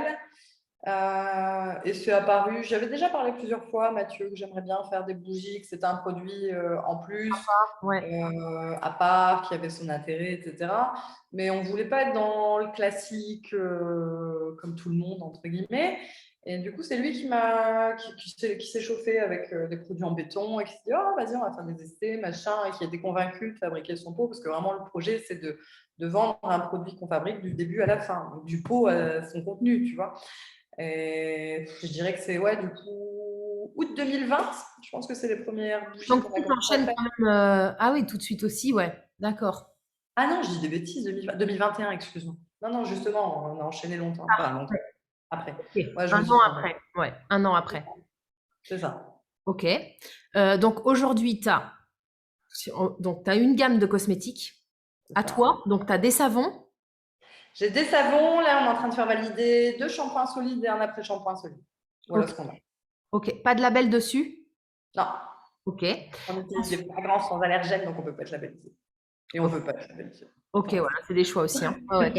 Et c'est apparu. J'avais déjà parlé plusieurs fois, Mathieu, que j'aimerais bien faire des bougies, que c'était un produit en plus, Ouais. à part, qui avait son intérêt, etc. Mais on ne voulait pas être dans le classique comme tout le monde, entre guillemets. Et du coup, c'est lui qui s'est chauffé avec des produits en béton et qui s'est dit, oh, vas-y, on va faire des essais, machin, et qui a été convaincu de fabriquer son pot, parce que vraiment, le projet, c'est de vendre un produit qu'on fabrique du début à la fin, du pot à son contenu, tu vois. Et je dirais que c'est, ouais, du coup, août 2020. Je pense que c'est les premières bougies Donc, qu'on a tu commencé à enchaînes faire. quand même. Ah oui, tout de suite aussi, ouais. D'accord. Ah non, je dis des bêtises, 2020, 2021, excuse-moi. Non, non, justement, on a enchaîné longtemps. Enfin, longtemps. Ouais. Après. Ok. Ouais, je Un me an suis trompée. après. Ouais, un an après. C'est ça. Ok. Donc aujourd'hui, donc, tu as une gamme de cosmétiques C'est à ça. toi. Donc, tu as des savons. J'ai des savons. Là, on est en train de faire valider 2 shampoings solides et un après-shampoing solide. Voilà Ok. ce qu'on a. Ok. Pas de label dessus. Non, Ok. on utilise des Ensuite- fragrances sans allergènes, donc on ne peut pas être labellisé. Et on ne Ok, veut pas être labellisé. ok, Pour voilà, l'instant. c'est des choix aussi, hein. Ouais,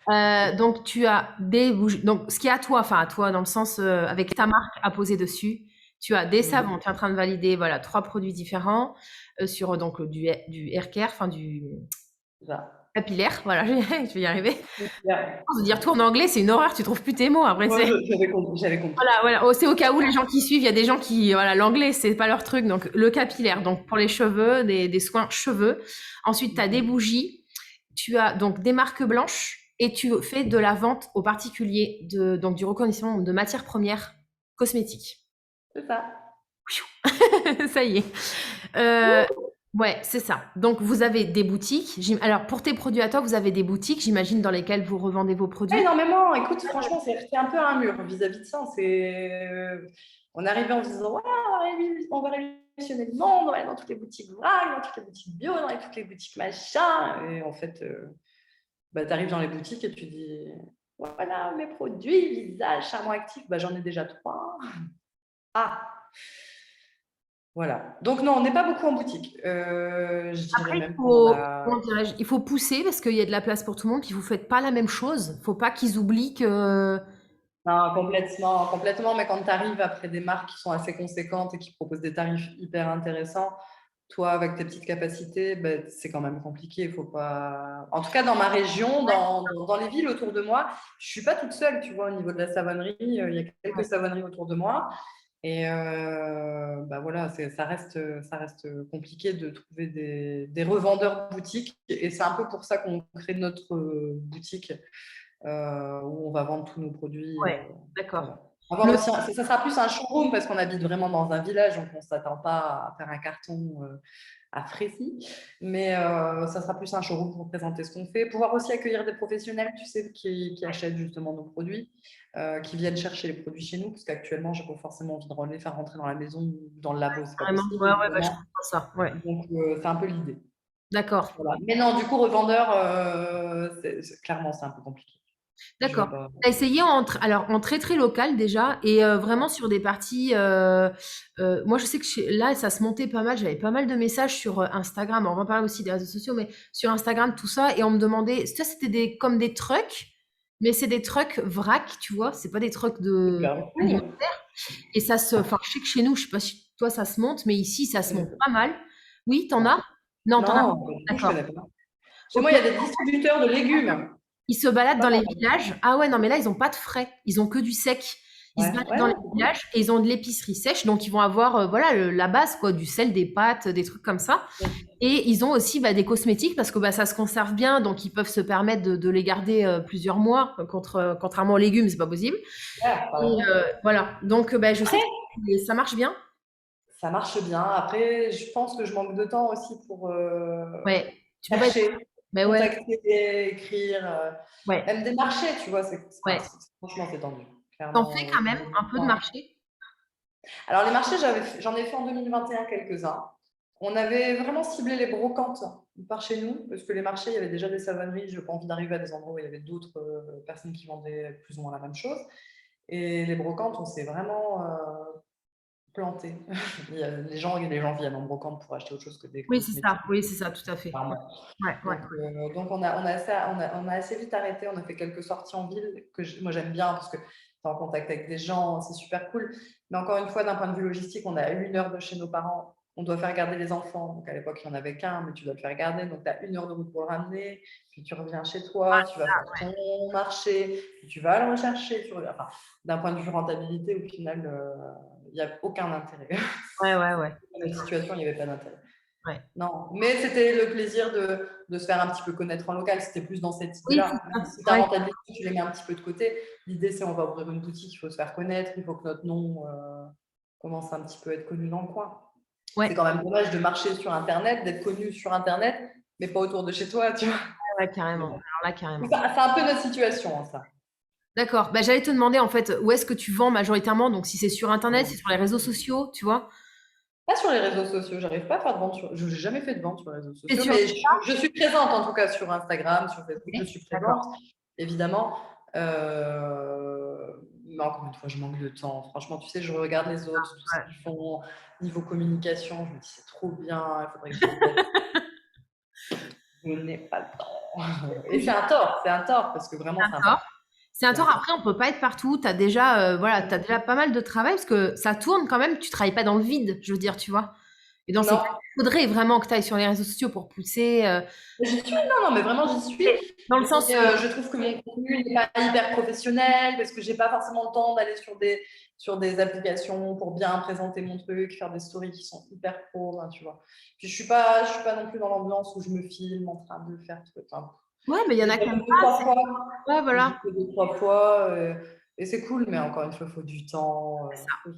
ouais. Donc, tu as des bougies. Donc, ce qui est à toi, enfin, à toi, dans le sens avec ta marque à poser dessus, tu as des savons. Tu es en train de valider, voilà, 3 produits différents sur donc du hair care, enfin, du C'est ça. capillaire. Voilà, je vais y arriver. Bien. De dire tout en anglais, c'est une horreur. Tu trouves plus tes mots après. Moi, j'avais compris. J'avais compris. Voilà, voilà. Oh, c'est au cas où les gens qui suivent, il y a des gens qui, voilà, l'anglais, c'est pas leur truc. Donc, le capillaire, donc pour les cheveux, des soins cheveux. Ensuite, tu as des bougies. Tu as donc des marques blanches et tu fais de la vente aux particuliers donc du reconditionnement de matières premières cosmétiques. C'est ça. Ça y est. Euh, ouais, c'est ça. Donc, vous avez des boutiques. Alors, pour tes produits à toi, vous avez des boutiques, j'imagine, dans lesquelles vous revendez vos Ouais, produits. énormément. Écoute, franchement, c'est un peu un mur vis-à-vis de ça. On arrivait en se disant, ouais, on va révolutionner le monde, on va aller dans toutes les boutiques vrac, dans toutes les boutiques bio, dans toutes les boutiques machin. Et en fait, bah, tu arrives dans les boutiques et tu dis, voilà, mes produits, visage, charbon actif, bah, j'en ai déjà 3. Ah, voilà. Donc non, on n'est pas beaucoup en boutique. Je dirais Après, même qu'on a... il faut pousser parce qu'il y a de la place pour tout le monde, puis vous faites pas la même chose. Faut pas qu'ils oublient que. Non, complètement, complètement. Mais quand tu arrives après des marques qui sont assez conséquentes et qui proposent des tarifs hyper intéressants, toi, avec tes petites capacités, ben, c'est quand même compliqué. Faut pas... En tout cas, dans ma région, dans les villes autour de moi, je suis pas toute seule, tu vois, au niveau de la savonnerie. Il y a quelques Ouais, savonneries autour de moi. Et bah voilà, ça reste compliqué de trouver des revendeurs boutique. Et c'est un peu pour ça qu'on crée notre boutique où on va vendre tous nos produits. ouais, d'accord. Voilà. Avoir Le- aussi ça sera plus un showroom parce qu'on habite vraiment dans un village, donc on ne s'attend pas à faire un carton à Frécy. Mais ça sera plus un showroom pour présenter ce qu'on fait. Pouvoir aussi accueillir des professionnels, tu sais, qui achètent justement nos produits, qui viennent chercher les produits chez nous, parce qu'actuellement, je n'ai pas forcément envie de les faire rentrer dans la maison ou dans le labo, c'est pas Carrément. possible, Ouais, ouais, bah, je évidemment. comprends ça. Ouais, Donc, c'est un peu l'idée. d'accord. Voilà. Mais non, du coup, revendeur, clairement, c'est un peu compliqué. Je vais D'accord. pas. Tu as essayé alors, en très très local déjà et vraiment sur des parties. Moi, je sais que là, ça se montait pas mal. J'avais pas mal de messages sur Instagram. On va parler aussi des réseaux sociaux, mais sur Instagram, tout ça. Et on me demandait, ça, c'était comme des trucks, mais c'est des trucks vrac, tu vois. C'est pas des trucks Super alimentaires. cool. Et enfin, je sais que chez nous, je sais pas si toi, ça se monte, mais ici, ça se monte Euh, pas mal. Oui, t'en Non, as? Non, t'en as pas. non, du coup, je D'accord. connais pas. Chez moi, Ok. il y a des distributeurs de légumes. Ils se baladent Pas dans les mal. villages. Ah ouais, non, mais là, ils ont pas de frais. Ils ont que du sec. Ils se Ouais, baladent ouais, dans les c'est cool. villages et ils ont de l'épicerie sèche. Donc, ils vont avoir, voilà, la base, quoi, du sel, des pâtes, des trucs comme ça. Et ils ont aussi bah, des cosmétiques parce que bah, ça se conserve bien. Donc, ils peuvent se permettre de les garder plusieurs mois. Contrairement aux légumes, c'est pas possible. Ouais, par Et exemple. voilà. Donc, bah, je sais Après, que ça marche bien. ça marche bien. Après, je pense que je manque de temps aussi pour Ouais. Tu peux pas être. chercher, Mais ouais. contacter, écrire, Ouais. même démarcher, tu vois. Enfin, Ouais. franchement, c'est tendu. T'en Clairement. fais quand même un peu de marché. Alors, les marchés, j'en ai fait en 2021 quelques-uns. On avait vraiment ciblé les brocantes par chez nous, parce que les marchés, il y avait déjà des savonneries. Je n'ai pas envie d'arriver à des endroits où il y avait d'autres personnes qui vendaient plus ou moins la même chose. Et les brocantes, on s'est vraiment planté. Les gens viennent en brocante pour acheter autre chose que des Oui, c'est cosmétiques. ça. Oui, c'est ça, tout à fait. Clairement. Ouais, ouais. Donc on a assez vite arrêté. On a fait quelques sorties en ville que moi j'aime bien parce que tu es en contact avec des gens, c'est super cool. Mais encore une fois, d'un point de vue logistique, on a 1 heure de chez nos parents. On doit faire garder les enfants. Donc à l'époque, il n'y en avait qu'un, mais tu dois le faire garder. Donc tu as 1 heure de route pour le ramener. Puis tu reviens chez toi, tu vas faire ton marché, puis tu vas le rechercher. Enfin, d'un point de vue rentabilité, au final, il n'y a aucun intérêt. Ouais, ouais, ouais. Dans la situation, il n'y avait pas d'intérêt. Ouais. Non, mais c'était le plaisir de se faire un petit peu connaître en local. C'était plus dans cette Oui, c'est idée-là. ça. Si ta Ouais. rentabilité, tu les mets un petit peu de côté. L'idée, c'est on va ouvrir une boutique, il faut se faire connaître, il faut que notre nom commence un petit peu à être connu dans le coin. C'est Ouais, quand même dommage de marcher sur Internet, d'être connu sur Internet, mais pas autour de chez toi, tu vois. ouais, carrément. Alors là, carrément. C'est un peu notre situation, hein, ça. D'accord. Bah, j'allais te demander en fait où est-ce que tu vends majoritairement. Donc si c'est sur Internet, c'est sur les réseaux sociaux, tu vois. Pas sur les réseaux sociaux, j'arrive pas à faire de vente sur. Je n'ai jamais fait de vente sur les réseaux C'est sociaux, sur. mais je suis présente en tout cas sur Instagram, sur Facebook, je Ok, suis présente, d'accord. évidemment. Mais encore une fois, je manque de temps. Franchement, tu sais, je regarde les autres, tout ce Ouais. qu'ils font niveau communication, je me dis c'est trop bien, il faudrait que je m'y mette. Je n'ai pas le temps. Et c'est un tort, parce que vraiment, c'est important. C'est un C'est tort. important. Après, on peut pas être partout. Tu as déjà, voilà, t'as déjà pas mal de travail parce que ça tourne quand même. Tu travailles pas dans le vide, je veux dire, tu vois. Et dans ces cas, Non, il faudrait vraiment que tu ailles sur les réseaux sociaux pour pousser. j'y suis, non, non, mais vraiment, j'y suis. Dans le sens, Et, je trouve que mon contenu n'est pas hyper professionnel parce que j'ai pas forcément le temps d'aller sur des applications pour bien présenter mon truc, faire des stories qui sont hyper pro, hein, tu vois. Puis je suis pas non plus dans l'ambiance où je me filme en train de faire tout. Enfin, ouais, mais il y en j'ai a fait qui aiment deux, pas. trois fois, Ouais, j'ai voilà. fait deux, trois fois, et c'est cool, mais encore une fois, il faut du temps,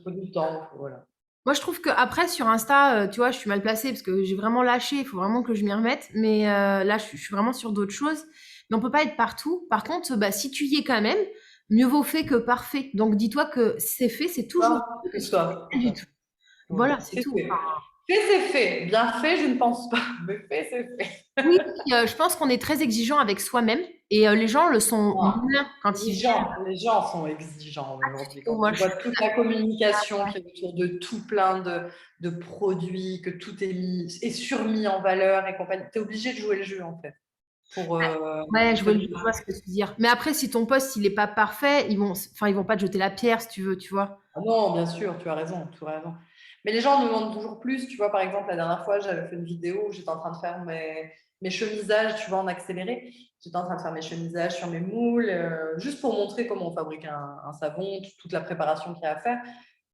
faut du temps, voilà. Moi, je trouve que après sur Insta, tu vois, je suis mal placée parce que j'ai vraiment lâché. Il faut vraiment que je m'y remette. Mais là, je suis vraiment sur d'autres choses. Mais on peut pas être partout. Par contre, bah, si tu y es quand même, mieux vaut fait que parfait. Donc, dis-toi que c'est fait, c'est toujours Ça, mieux que c'est si tu fais ça, rien c'est du ça. tout. Ouais, Voilà, c'est c'est tout. fait. Fait, c'est fait. Bien fait, je ne pense pas, mais fait, c'est fait. Oui, je pense qu'on est très exigeant avec soi-même et les gens le sont Non. moins quand ils viennent. Les gens sont exigeants aujourd'hui. Quand Moi, tu je suis vois toute la communication qui est autour de tout plein de produits, que tout est mis, est surmis en valeur et compagnie, tu es obligé de jouer le jeu en fait. Pour, ouais, te je vois ce que tu veux dire. Mais après, si ton poste il est pas parfait, ils vont pas te jeter la pierre si tu veux, tu vois. Ah non, bien sûr, tu as raison, tu as raison. Mais les gens nous demandent toujours plus. Tu vois, par exemple, la dernière fois, j'avais fait une vidéo où j'étais en train de faire mes chemisages, tu vois, en accéléré. J'étais en train de faire mes chemisages sur mes moules, juste pour montrer comment on fabrique un savon, toute la préparation qu'il y a à faire.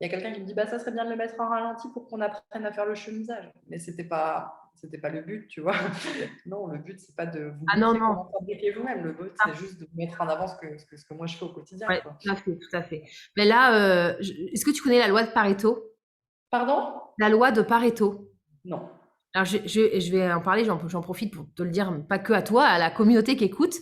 Il y a quelqu'un qui me dit, bah, ça serait bien de le mettre en ralenti pour qu'on apprenne à faire le chemisage. Mais c'était pas le but, tu vois. Non, le but, c'est pas de vous Ah non, montrer non. comment fabriquer vous-même. Le but, c'est juste de mettre en avant ce que moi je fais au quotidien, Ouais, quoi. tout à fait, tout à fait. Mais là, est-ce que tu connais la loi de Pareto? Pardon? La loi de Pareto. Non. Alors, je vais en parler, j'en profite pour te le dire, pas que à toi, à la communauté qui écoute.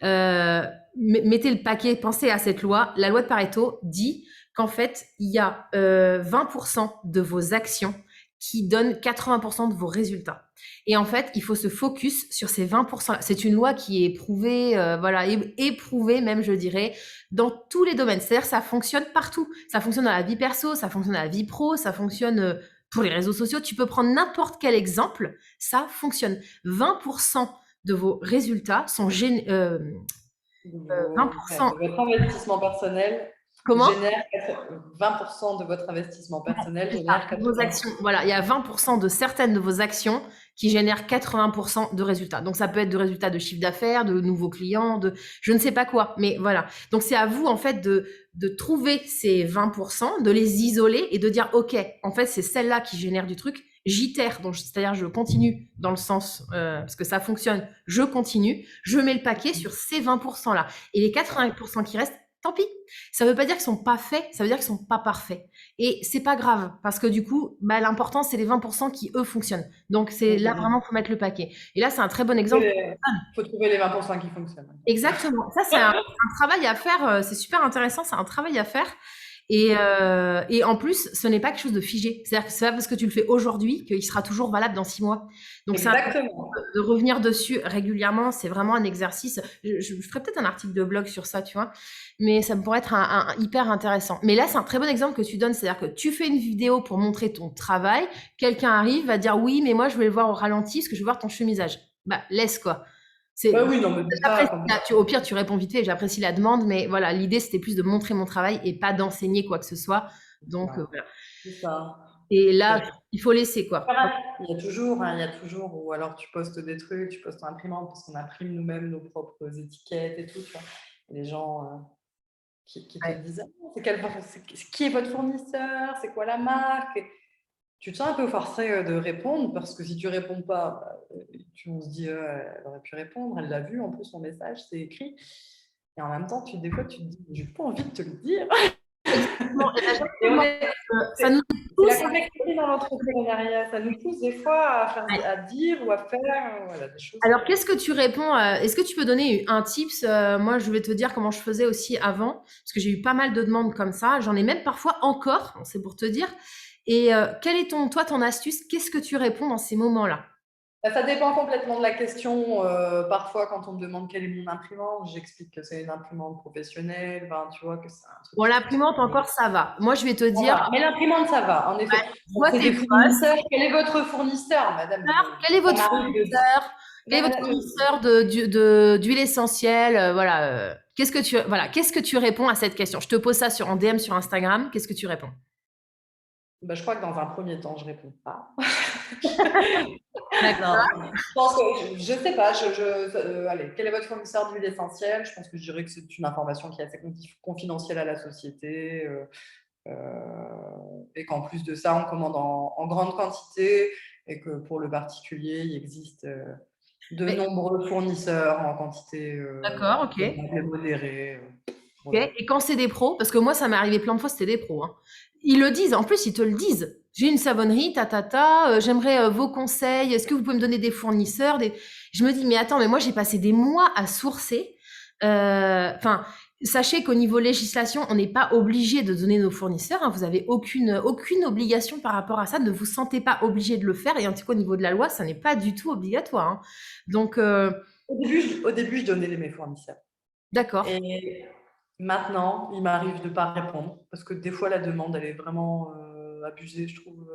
Mettez le paquet, pensez à cette loi. La loi de Pareto dit qu'en fait, il y a 20% de vos actions qui donnent 80% de vos résultats. Et en fait, il faut se focus sur ces 20%. C'est une loi qui est prouvée, voilà, éprouvée même, je dirais, dans tous les domaines. C'est-à-dire que ça fonctionne partout. Ça fonctionne dans la vie perso, ça fonctionne dans la vie pro, ça fonctionne pour les réseaux sociaux. Tu peux prendre n'importe quel exemple, ça fonctionne. 20% de vos résultats sont 20%. De votre investissement personnel Comment? génère 20% de votre investissement personnel C'est ça, génère de vos 80%. actions. Voilà, il y a 20% de certaines de vos actions qui génèrent 80% de résultats. Donc ça peut être de résultats de chiffre d'affaires, de nouveaux clients, de je ne sais pas quoi, mais voilà. Donc c'est à vous en fait de trouver ces 20%, de les isoler et de dire ok, en fait c'est celle-là qui génère du truc. J'itère, donc c'est-à-dire je continue dans le sens parce que ça fonctionne, je continue, je mets le paquet sur ces 20% là et les 80% qui restent, tant pis. Ça veut pas dire qu'ils sont pas faits, ça veut dire qu'ils sont pas parfaits. Et c'est pas grave, parce que du coup, bah, l'important, c'est les 20% qui, eux, fonctionnent. Donc, c'est là vraiment, faut mettre le paquet. Et là, c'est un très bon exemple. Il faut trouver les 20% qui fonctionnent. Exactement. Ça, c'est un travail à faire. C'est super intéressant. C'est un travail à faire. Et en plus, ce n'est pas quelque chose de figé. C'est-à-dire que c'est pas parce que tu le fais aujourd'hui qu'il sera toujours valable dans 6 mois. Donc, c'est Exactement. de revenir dessus régulièrement. C'est vraiment un exercice. Je ferai peut-être un article de blog sur ça, tu vois. Mais ça pourrait être un hyper intéressant. Mais là, c'est un très bon exemple que tu donnes. C'est-à-dire que tu fais une vidéo pour montrer ton travail. Quelqu'un arrive, va dire oui, mais moi, je vais le voir au ralenti parce que je veux voir ton chemisage. Bah, laisse quoi. Bah C'est, oui, non, mais c'est ça. j'apprécie au pire, tu réponds vite fait, j'apprécie la demande, mais voilà, l'idée, c'était plus de montrer mon travail et pas d'enseigner quoi que ce soit. Donc, voilà. C'est ça. Et là, il faut laisser, quoi. Il y a toujours, ou alors tu postes des trucs, tu postes en imprimante, parce qu'on imprime nous-mêmes nos propres étiquettes et tout, tu vois. Et les gens qui te Ouais. disent ah, qui est votre fournisseur, c'est quoi la marque? Et tu te sens un peu forcé de répondre, parce que si tu réponds pas, on se dit elle aurait pu répondre, elle l'a vu, en plus son message, c'est écrit. Et en même temps, des fois, tu te dis, j'ai pas envie de te le dire. Exactement. Et ben, Et justement, ça nous C'est pousse. la complexité dans l'entrepreneuriat. Ça nous pousse des fois à dire ou à faire voilà, des choses. Alors, qu'est-ce que tu réponds est-ce que tu peux donner un tips? Moi, je vais te dire comment je faisais aussi avant, parce que j'ai eu pas mal de demandes comme ça. J'en ai même parfois encore, c'est pour te dire. Et quelle est ton astuce? Qu'est-ce que tu réponds dans ces moments-là? Ça dépend complètement de la question. Parfois, quand on me demande quelle est mon imprimante, j'explique que c'est une imprimante professionnelle. Ben, tu vois que c'est un truc Bon, qui l'imprimante, encore, ça va. Moi, je vais te ça dire, va. Mais l'imprimante, ça va, en ouais, effet. je Bon, vois c'est tes des posts. fournisseurs. Quel est votre fournisseur, madame? Quel est Ça votre m'arrive de... fournisseur? Quel est votre Madame, fournisseur d'huile essentielle? Voilà. Qu'est-ce que tu réponds à cette question? Je te pose ça en DM sur Instagram. Qu'est-ce que tu réponds? ben, je crois que dans un premier temps, je réponds pas. Non, D'accord. je pense que je sais pas. Allez, quel est votre fournisseur d'huile essentielle? Je pense que je dirais que c'est une information qui est assez confidentielle à la société et qu'en plus de ça, on commande en grande quantité et que pour le particulier, il existe de Mais- nombreux fournisseurs en quantité D'accord, ok. modérée. Ok. Voilà. Et quand c'est des pros, parce que moi, ça m'est arrivé plein de fois, c'était des pros, hein. Ils le disent, en plus, ils te le disent. J'ai une savonnerie, j'aimerais vos conseils. Est-ce que vous pouvez me donner des fournisseurs? Je me dis, mais attends, mais moi, j'ai passé des mois à sourcer. Enfin, sachez qu'au niveau législation, on n'est pas obligé de donner nos fournisseurs, hein. Vous avez aucune obligation par rapport à ça. Ne vous sentez pas obligé de le faire. Et en tout cas, au niveau de la loi, ça n'est pas du tout obligatoire, hein. Donc, Au début, je donnais mes fournisseurs. d'accord. Et maintenant, il m'arrive de ne pas répondre parce que des fois, la demande, elle est vraiment abusée, je trouve.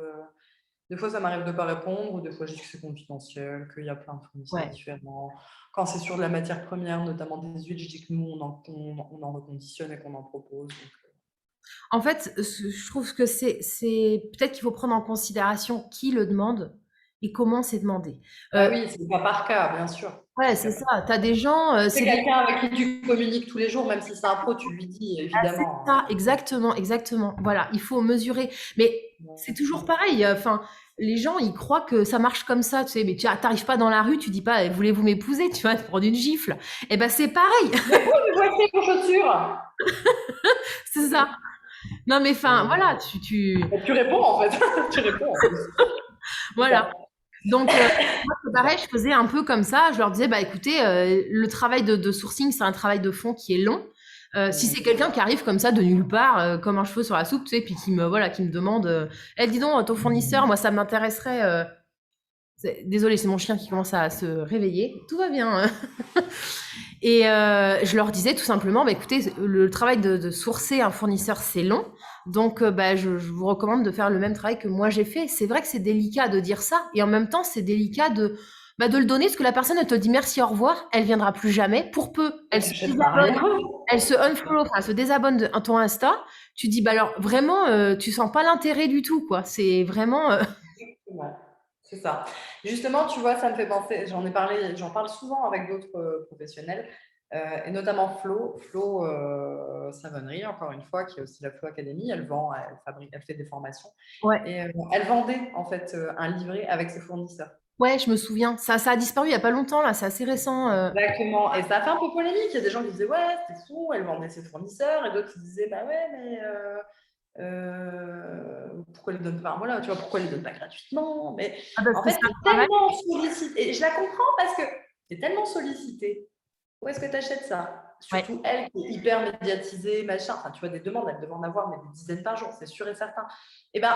Des fois, ça m'arrive de ne pas répondre ou des fois, je dis que c'est confidentiel, qu'il y a plein de fournisseurs Ouais. différents. Quand c'est sur de la matière première, notamment des huiles, je dis que nous, on en reconditionne et qu'on en propose. Donc, En fait, je trouve que c'est peut-être qu'il faut prendre en considération qui le demande et comment c'est demandé. ah oui, c'est cas par cas, bien sûr. Ouais, c'est ça. Tu as des gens, C'est quelqu'un avec qui tu communiques tous les jours, même si c'est un pro, tu lui dis, c'est évidemment. ça, exactement, exactement. Voilà, il faut mesurer. Mais c'est toujours pareil. Enfin, les gens, ils croient que ça marche comme ça, tu sais. Mais tu n'arrives pas dans la rue, tu dis pas, voulez-vous m'épouser? Tu vas te prendre une gifle. Eh ben, c'est pareil. Voici vos chaussures. C'est ça. Non, mais enfin, voilà, Tu réponds, en fait. Tu réponds, en plus. voilà. Donc, moi, c'est pareil, je faisais un peu comme ça. Je leur disais, bah écoutez, le travail de sourcing, c'est un travail de fond qui est long. Si c'est quelqu'un qui arrive comme ça de nulle part, comme un cheveu sur la soupe, tu sais, puis qui me demande, dis donc, ton fournisseur, moi, ça m'intéresserait. Désolée, c'est mon chien qui commence à se réveiller. Tout va bien, hein. Et je leur disais tout simplement, bah, écoutez, le travail de sourcer un fournisseur, c'est long. Donc, bah, je vous recommande de faire le même travail que moi j'ai fait. C'est vrai que c'est délicat de dire ça. Et en même temps, c'est délicat de le donner parce que la personne, elle te dit merci, au revoir. Elle viendra plus jamais. Pour peu, elle se unfollow, enfin, elle se désabonne de ton Insta. Tu dis, bah alors, vraiment, tu sens pas l'intérêt du tout, quoi. C'est vraiment. Ouais, c'est ça. Justement, tu vois, ça me fait penser, j'en parle souvent avec d'autres professionnels, et notamment Flo Savonnerie, encore une fois, qui est aussi la Flo Academy. Elle vend, elle fait des formations. Ouais. Et elle vendait en fait un livret avec ses fournisseurs. Ouais, je me souviens. Ça a disparu il y a pas longtemps, là. C'est assez récent. Exactement. Et ça a fait un peu polémique. Il y a des gens qui disaient, ouais, c'était fou, elle vendait ses fournisseurs. Et d'autres qui disaient, bah ouais, mais pourquoi elle ne donne pas, voilà, tu vois, pourquoi elle ne donne pas gratuitement, mais Ah, parce en que fait, ça tu es tellement sollicité, et je la comprends parce que tu es tellement sollicité. Où est-ce que tu achètes ça? Surtout elle qui est hyper médiatisée, machin, enfin, tu vois, des demandes, elle demande d'avoir mais des dizaines par jour, c'est sûr et certain. Et ben,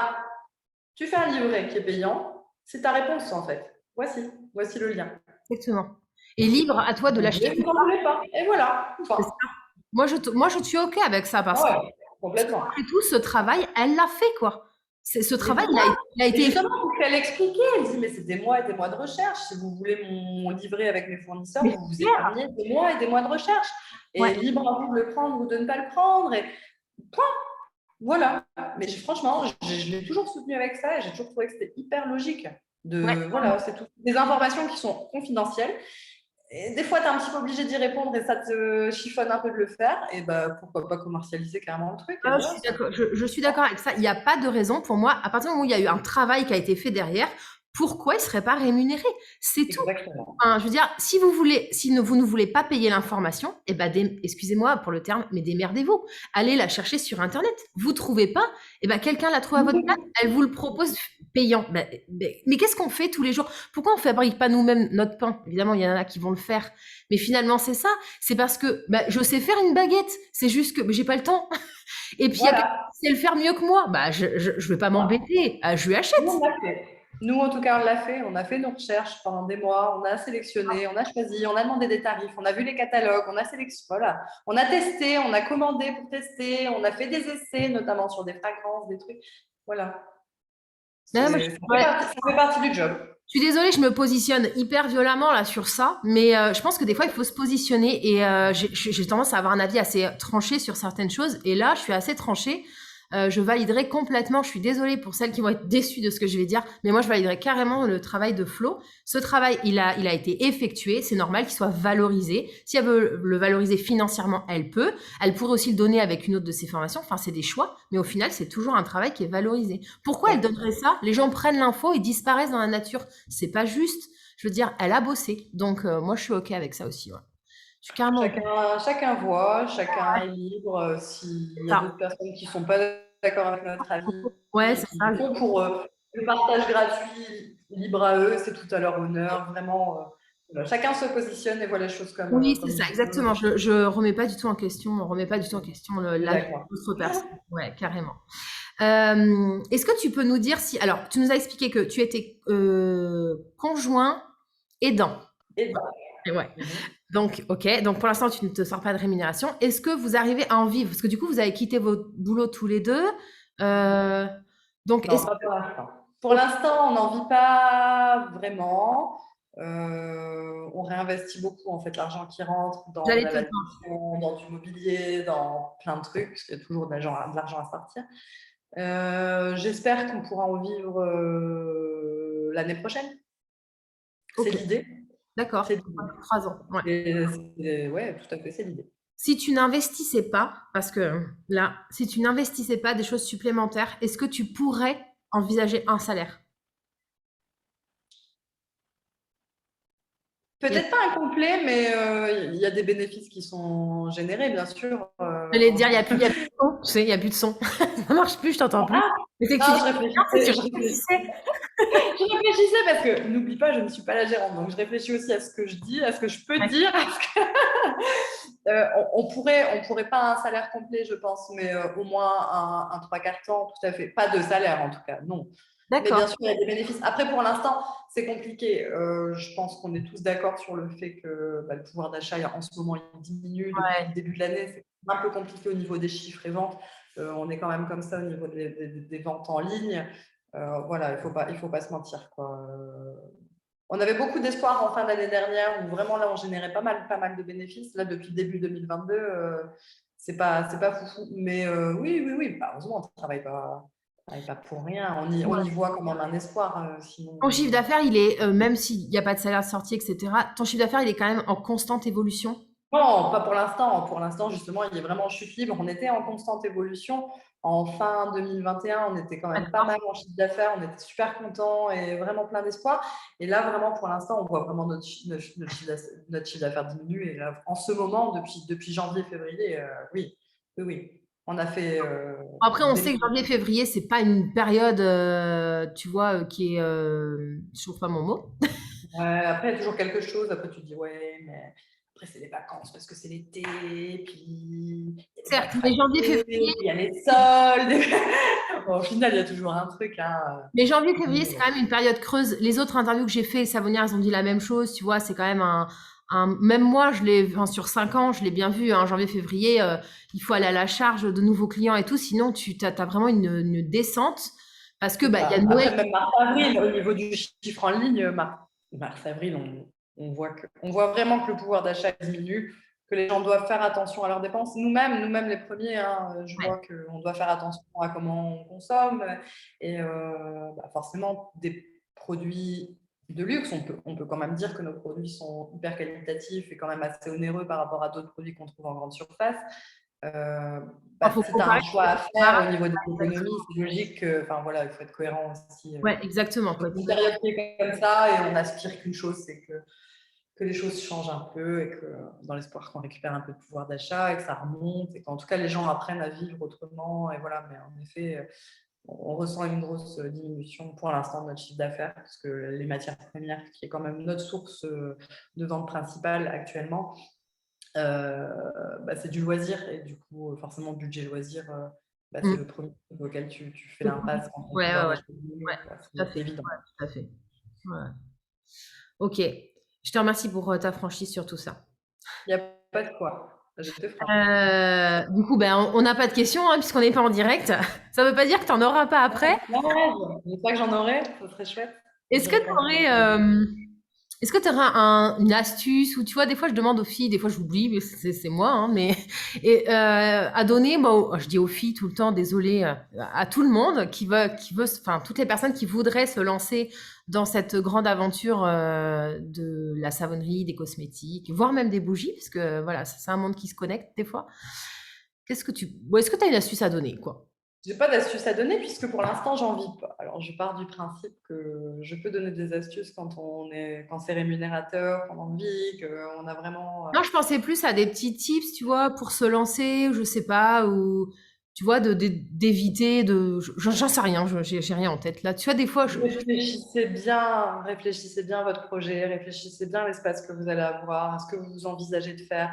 tu fais un livret qui est payant, c'est ta réponse en fait. Voici le lien. Exactement. Et libre à toi de l'acheter. Vous n'en voulez pas. Et voilà. Enfin, Moi, je suis OK avec ça parce que ouais, complètement. malgré tout, ce travail, elle l'a fait, quoi. Ce travail, il a Et été. justement, pour qu'elle expliquait, elle dit, mais c'est des mois et des mois de recherche. Si vous voulez mon livret avec mes fournisseurs, Mais vous vous épargnez des mois et des mois de recherche. Et ouais. libre à vous de le prendre ou de ne pas le prendre. Et point. Voilà. Mais franchement, je l'ai toujours soutenu avec ça et j'ai toujours trouvé que c'était hyper logique. Voilà, c'est tout. Des informations qui sont confidentielles. Et des fois, tu es un petit peu obligé d'y répondre et ça te chiffonne un peu de le faire. Et bah, pourquoi pas commercialiser carrément le truc. Ah, je suis d'accord avec ça. Il n'y a pas de raison pour moi, à partir du moment où il y a eu un travail qui a été fait derrière, pourquoi ils ne seraient pas rémunérés? C'est tout. Exactement. Enfin, je veux dire, si vous vous ne voulez pas payer l'information, eh ben, excusez-moi pour le terme, mais démerdez-vous. Allez la chercher sur Internet. Vous trouvez pas, eh ben, quelqu'un la trouve à votre place. Elle vous le propose payant. Mais qu'est-ce qu'on fait tous les jours? Pourquoi on ne fabrique pas nous-mêmes notre pain? Évidemment, il y en a qui vont le faire. Mais finalement, c'est ça. C'est parce que je sais faire une baguette. C'est juste que j'ai pas le temps. Et puis, il y a quelqu'un Voilà. qui sait le faire mieux que moi. Je vais pas m'embêter. Je lui achète. Nous, on l'a fait. Nous, en tout cas, on l'a fait. On a fait nos recherches pendant des mois. On a sélectionné, on a choisi, on a demandé des tarifs, on a vu les catalogues, on a sélectionné. Voilà. On a testé, on a commandé pour tester, on a fait des essais, notamment sur des fragrances, des trucs. Voilà. Ça fait partie du job. Je suis désolée, je me positionne hyper violemment là sur ça, mais je pense que des fois il faut se positionner et j'ai tendance à avoir un avis assez tranché sur certaines choses. Et là, je suis assez tranchée. Je validerai complètement. Je suis désolée pour celles qui vont être déçues de ce que je vais dire, mais moi je validerai carrément le travail de Flo. Ce travail, il a été effectué. C'est normal qu'il soit valorisé. Si elle veut le valoriser financièrement, elle peut. Elle pourrait aussi le donner avec une autre de ses formations. Enfin, c'est des choix, mais au final, c'est toujours un travail qui est valorisé. Pourquoi elle donnerait ça? Les gens prennent l'info et disparaissent dans la nature. C'est pas juste. Je veux dire, elle a bossé. Donc, moi, je suis OK avec ça aussi. Ouais. Je suis carrément OK. Chacun voit, chacun est libre. S'il y a d'autres personnes qui ne sont pas d'accord avec notre avis, Ouais, c'est qui ça. font pour le partage gratuit, libre à eux, c'est tout à leur honneur. Vraiment, chacun se positionne et voit les choses Oui, c'est comme ça, il exactement. veut. Je remets pas du tout en question, on remet pas du tout en question l'avis D'accord. d'autres personnes. Ouais, carrément. Est-ce que tu peux nous dire si, alors, tu nous as expliqué que tu étais conjoint aidant. Et ben, Ouais. Donc, ok. Donc, pour l'instant, tu ne te sors pas de rémunération. Est-ce que vous arrivez à en vivre? Parce que du coup, vous avez quitté votre boulot tous les deux. Donc, non, pas pour l'instant. Pour l'instant, on n'en vit pas vraiment. On réinvestit beaucoup en fait l'argent qui rentre dans de j'allais la te le dire. validation, dans du mobilier, dans plein de trucs, parce qu'il y a toujours de l'argent à sortir. J'espère qu'on pourra en vivre l'année prochaine. C'est Ok, l'idée. d'accord. C'est l'idée. 3 ans. Ouais. Ouais, tout à fait, c'est l'idée. Si tu n'investissais pas, parce que là, si tu n'investissais pas des choses supplémentaires, est-ce que tu pourrais envisager un salaire? Peut-être pas incomplet, mais il y a des bénéfices qui sont générés, bien sûr. J'allais dire, il y a plus de son. Tu sais, il y a plus de son. Ça marche plus, je t'entends plus. Ah, Mais c'est que tu non, dis, non, c'est que tu réfléchissais. je réfléchissais parce que, n'oublie pas, je ne suis pas la gérante, donc je réfléchis aussi à ce que je dis, à ce que je peux dire. On pourrait pas un salaire complet, je pense, mais au moins un trois quarts temps, tout à fait. Pas de salaire, en tout cas, non. Mais bien D'accord. sûr, il y a des bénéfices. Après, pour l'instant, c'est compliqué. Je pense qu'on est tous d'accord sur le fait que le pouvoir d'achat, en ce moment, il diminue depuis le début de l'année. C'est un peu compliqué au niveau des chiffres et ventes. On est quand même comme ça au niveau des ventes en ligne. Voilà, il faut pas se mentir, quoi. On avait beaucoup d'espoir en fin d'année dernière où vraiment là on générait pas mal de bénéfices. Là depuis le début 2022, c'est pas foufou. Mais oui, heureusement on travaille pas pour rien. On y voit quand même un espoir. Sinon, Ton chiffre d'affaires, il est, même s'il n'y a pas de salaire sorti, etc., ton chiffre d'affaires, il est quand même en constante évolution. non, pas pour l'instant. Pour l'instant, justement, il est vraiment en chute libre. On était en constante évolution. En fin 2021, on était quand même pas mal en chiffre d'affaires. On était super contents et vraiment plein d'espoir. Et là, vraiment, pour l'instant, on voit vraiment notre chiffre d'affaires diminuer. Et là, en ce moment, depuis janvier, février, oui. On a fait. Après, on sait que janvier, février, c'est pas une période, tu vois, qui est, je trouve pas mon mot. Après, il y a toujours quelque chose. Après, tu te dis, ouais, mais après, c'est les vacances parce que c'est l'été. Puis, il y a les Certes, Black mais janvier, Friday, février, il y a les soldes. Bon, au final, il y a toujours un truc. Hein. mais janvier, février, c'est quand même une période creuse. Les autres interviews que j'ai fait, Savonnières, elles ont dit la même chose. Tu vois, c'est quand même même moi, sur 5 ans, je l'ai bien vu, hein, janvier, février, il faut aller à la charge de nouveaux clients et tout. Sinon, tu as vraiment une descente parce que, il y a Noël. Après, même mars-avril, au niveau du chiffre en ligne, mars-avril, on voit vraiment que le pouvoir d'achat diminue, que les gens doivent faire attention à leurs dépenses. Nous-mêmes les premiers, hein, je vois qu'on doit faire attention à comment on consomme. Et forcément, des produits de luxe, on peut quand même dire que nos produits sont hyper qualitatifs et quand même assez onéreux par rapport à d'autres produits qu'on trouve en grande surface. Euh, Il faut Si tu as un comparer. choix à faire au niveau des économies, c'est logique que, enfin voilà, il faut être cohérent aussi. Ouais, exactement. Dans une période qui est comme ça, et on aspire qu'une chose, c'est que les choses changent un peu et que dans l'espoir qu'on récupère un peu de pouvoir d'achat et que ça remonte et qu'en tout cas les gens apprennent à vivre autrement. Et voilà, mais en effet, on ressent une grosse diminution pour l'instant de notre chiffre d'affaires parce que les matières premières, qui est quand même notre source de vente principale actuellement, c'est du loisir et du coup, forcément, budget loisir, c'est le premier truc auquel tu fais l'impasse quand ton Ouais, pouvoir ouais, d'achat diminue. ouais, tout à C'est fait. évident. Ouais, tout à fait. Ouais. Ok. Je te remercie pour ta franchise sur tout ça. Il n'y a pas de quoi. J'étais franche. Du coup, ben, on n'a pas de questions, hein, puisqu'on n'est pas en direct. Ça ne veut pas dire que tu n'en auras pas après. J'espère que j'en aurai, ça serait chouette. Est-ce que tu aurais, est-ce que tu aurais une astuce ou tu vois, des fois je demande aux filles, des fois j'oublie, mais c'est moi, hein, mais à donner, je dis aux filles tout le temps, désolé, à tout le monde enfin toutes les personnes qui voudraient se lancer dans cette grande aventure de la savonnerie, des cosmétiques, voire même des bougies, parce que voilà, c'est un monde qui se connecte des fois. Est-ce que tu as une astuce à donner, quoi? J'ai pas d'astuces à donner puisque pour l'instant j'en vis pas. Alors je pars du principe que je peux donner des astuces quand c'est rémunérateur, quand on vit, qu'on a vraiment. Non, je pensais plus à des petits tips, tu vois, pour se lancer, je sais pas, ou tu vois, d'éviter j'en sais rien, j'ai rien en tête là. Tu vois, des fois, Réfléchissez bien à votre projet, réfléchissez bien à l'espace que vous allez avoir, à ce que vous envisagez de faire.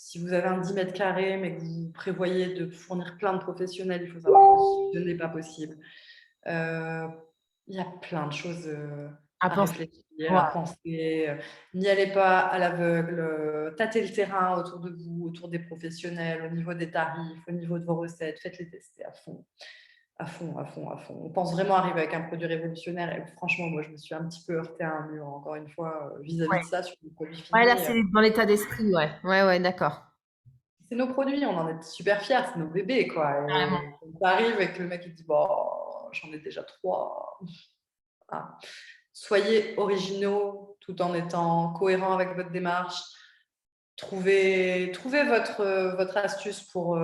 Si vous avez un 10 mètres carrés, mais que vous prévoyez de fournir plein de professionnels, il faut savoir que ce n'est pas possible. Il y a plein de choses à à penser. réfléchir, Ouais. à penser. N'y allez pas à l'aveugle. Tâtez le terrain autour de vous, autour des professionnels, au niveau des tarifs, au niveau de vos recettes. Faites-les tester à fond. À fond, à fond, à fond. On pense vraiment arriver avec un produit révolutionnaire et franchement, moi, je me suis un petit peu heurtée à un mur, encore une fois, vis-à-vis Ouais. de ça, sur les produits Ouais, là, finis. c'est dans l'état d'esprit, ouais. Ouais, ouais, d'accord. C'est nos produits, on en est super fiers, c'est nos bébés, quoi. Carrément. Et quand ça arrive et que le mec, il dit, bon, j'en ai déjà 3. Ah. Soyez originaux tout en étant cohérents avec votre démarche. Trouvez votre astuce pour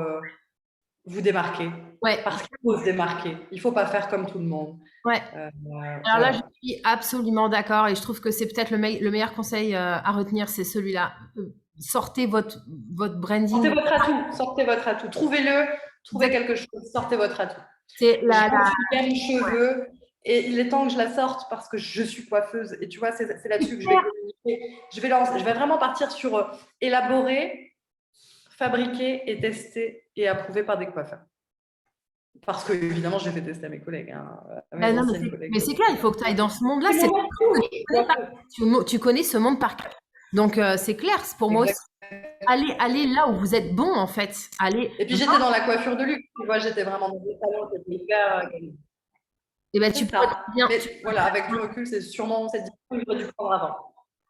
vous démarquer. Ouais, Parce qu'il faut se démarquer. Il ne faut pas faire comme tout le monde. ouais. Alors là, je Voilà. suis absolument d'accord et je trouve que c'est peut-être le meilleur conseil à retenir, c'est celui-là. Sortez votre Sortez branding. votre atout. Sortez votre atout. Trouvez-le. Trouvez Exact. quelque chose. Sortez votre atout. C'est J'ai la, une la, gamme cheveux et il est temps que je la sorte parce que je suis coiffeuse. Et tu vois, c'est là-dessus que je vais communiquer. Je vais vraiment partir sur élaborer, fabriquer et tester et approuver par des coiffeurs. Parce que, évidemment, je l'ai fait tester à mes collègues, à mes non, anciennes collègues. mais c'est clair, il faut que tu ailles dans ce monde-là. C'est mon Tu connais ce monde par cœur. Donc, c'est clair, pour moi aussi. Allez là où vous êtes bon, en fait. Allez. Et puis, j'étais dans la coiffure de luxe. Tu vois, j'étais vraiment dans des salons qui étaient hyper. Et ben, C'est tu pourrais ça. bien. Mais voilà, avec du recul, c'est sûrement cette décision que j'aurais dû prendre avant.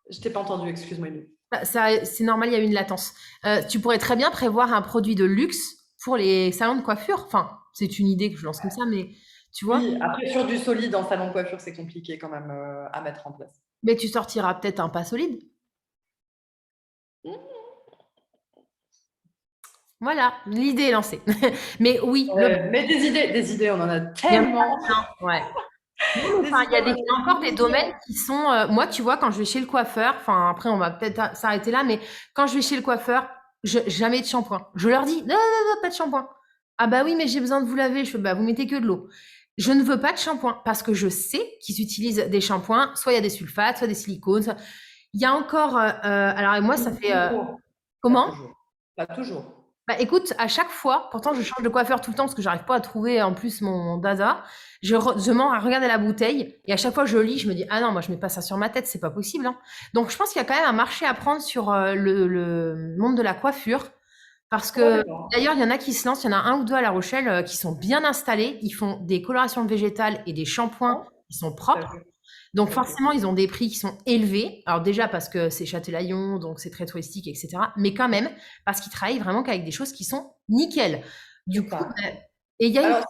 Je t'ai pas entendu, excuse-moi, Émilie. C'est normal, il y a eu une latence. Tu pourrais très bien prévoir un produit de luxe pour les salons de coiffure. Enfin, c'est une idée que je lance comme ça, mais tu vois. Oui, après, sur du solide en salon de coiffure, c'est compliqué quand même à mettre en place. Mais tu sortiras peut-être un pas solide. Voilà, l'idée est lancée. Mais oui, Mais des idées, on en a tellement. Ouais. Enfin, il y a encore des domaines qui sont. Moi, tu vois, quand je vais chez le coiffeur, enfin, après, on va peut-être s'arrêter là, mais quand je vais chez le coiffeur, jamais de shampoing. Je leur dis, non, non, non, pas de shampoing. Ah bah oui, mais j'ai besoin de vous laver. Je fais, bah, vous mettez que de l'eau. Je ne veux pas de shampoing parce que je sais qu'ils utilisent des shampoings. Soit il y a des sulfates, soit des silicones. Il y a encore. Alors, moi, ça fait. Comment? Pas toujours. Bah écoute, à chaque fois, pourtant je change de coiffeur tout le temps parce que j'arrive pas à trouver en plus mon dada. Je mens à regarder la bouteille et à chaque fois je lis, je me dis ah non, moi je mets pas ça sur ma tête, c'est pas possible, hein. Donc je pense qu'il y a quand même un marché à prendre sur le monde de la coiffure parce que d'ailleurs il y en a qui se lancent, il y en a un ou deux à La Rochelle qui sont bien installés, ils font des colorations végétales et des shampoings qui sont propres. Donc forcément, ils ont des prix qui sont élevés. Alors déjà parce que c'est Châtelaillon, donc c'est très touristique, etc. Mais quand même parce qu'ils travaillent vraiment qu'avec des choses qui sont nickel. Du coup, Et il y a une Alors,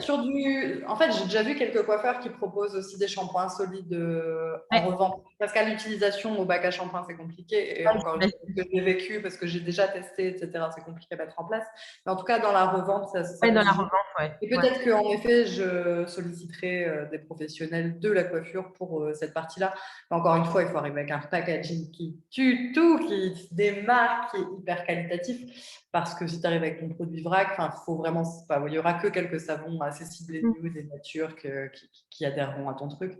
clientèle. en fait, j'ai déjà vu quelques coiffeurs qui proposent aussi des shampoings solides en Ouais, revente. Parce qu'à l'utilisation, au bac à shampoing, c'est compliqué. Et ouais, encore une fois, j'imagine. parce que j'ai vécu, parce que j'ai déjà testé, etc., c'est compliqué à mettre en place. Mais en tout cas, dans la revente, ça Ouais, peut dans se la jouer. revente, ouais. Et Ouais. peut-être qu'en effet, je solliciterai des professionnels de la coiffure pour cette partie-là. Mais encore une fois, il faut arriver avec un packaging qui tue tout, qui se démarque, qui est hyper qualitatif. Parce que si tu arrives avec ton produit vrac, enfin, faut vraiment, pas, il y aura que quelques savons assez ciblés nude et nature qui adhéreront à ton truc.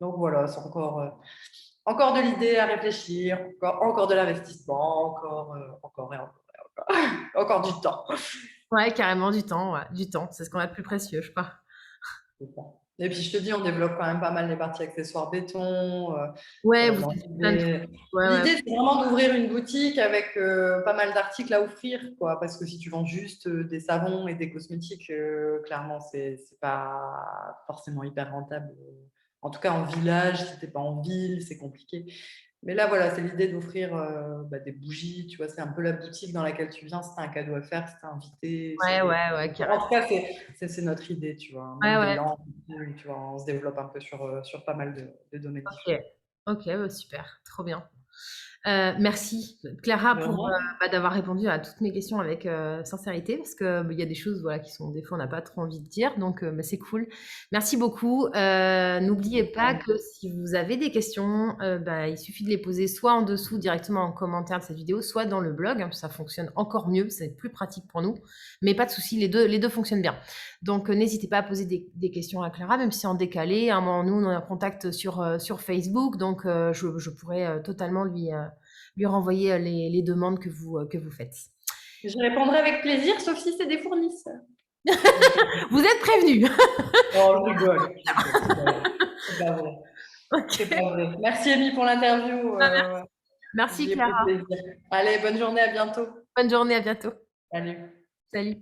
Donc voilà, c'est encore de l'idée à réfléchir, encore de l'investissement, encore et encore, encore du temps. Ouais, carrément du temps, ouais, du temps. C'est ce qu'on a de plus précieux, je crois. Et puis je te dis, on développe quand même pas mal les parties accessoires béton. Ouais, vous Dans êtes plein de trucs. l'idée, Ouais, ouais. l'idée, c'est vraiment d'ouvrir une boutique avec pas mal d'articles à offrir, quoi. Parce que si tu vends juste des savons et des cosmétiques, clairement, c'est pas forcément hyper rentable. En tout cas, en village, si t'es pas en ville, c'est compliqué. Mais là, voilà, c'est l'idée d'offrir des bougies. Tu vois, c'est un peu la boutique dans laquelle tu viens. Si t'as un cadeau à faire, si t'es invité. Ouais, ouais, ouais, En carrément. tout cas, c'est notre idée, tu vois. Ouais, Même des ouais. lampes, tu vois, on se développe un peu sur pas mal de domaines Ok. différents. Ok, bah, super. Trop bien. Merci Clara De pour rien. d'avoir répondu à toutes mes questions avec sincérité parce que il y a des choses voilà qui sont des fois on n'a pas trop envie de dire donc bah, c'est cool. Merci beaucoup. N'oubliez pas que si vous avez des questions, bah, il suffit de les poser soit en dessous directement en commentaire de cette vidéo, soit dans le blog. Hein, ça fonctionne encore mieux, c'est plus pratique pour nous. Mais pas de souci, les deux fonctionnent bien. Donc n'hésitez pas à poser des questions à Clara, même si en décalé. À un moment, nous on est en contact sur Facebook, donc je pourrais totalement lui renvoyer les demandes que vous faites. Je répondrai avec plaisir, sauf si c'est des fournisseurs. Vous êtes prévenus. Oh, je rigole, je rigole. C'est pas vrai. C'est Ok. pas vrai. Merci, Amy, pour l'interview. Merci J'y ai pris Clara. plaisir. Allez, bonne journée, à bientôt. Bonne journée, à bientôt. Salut. Salut.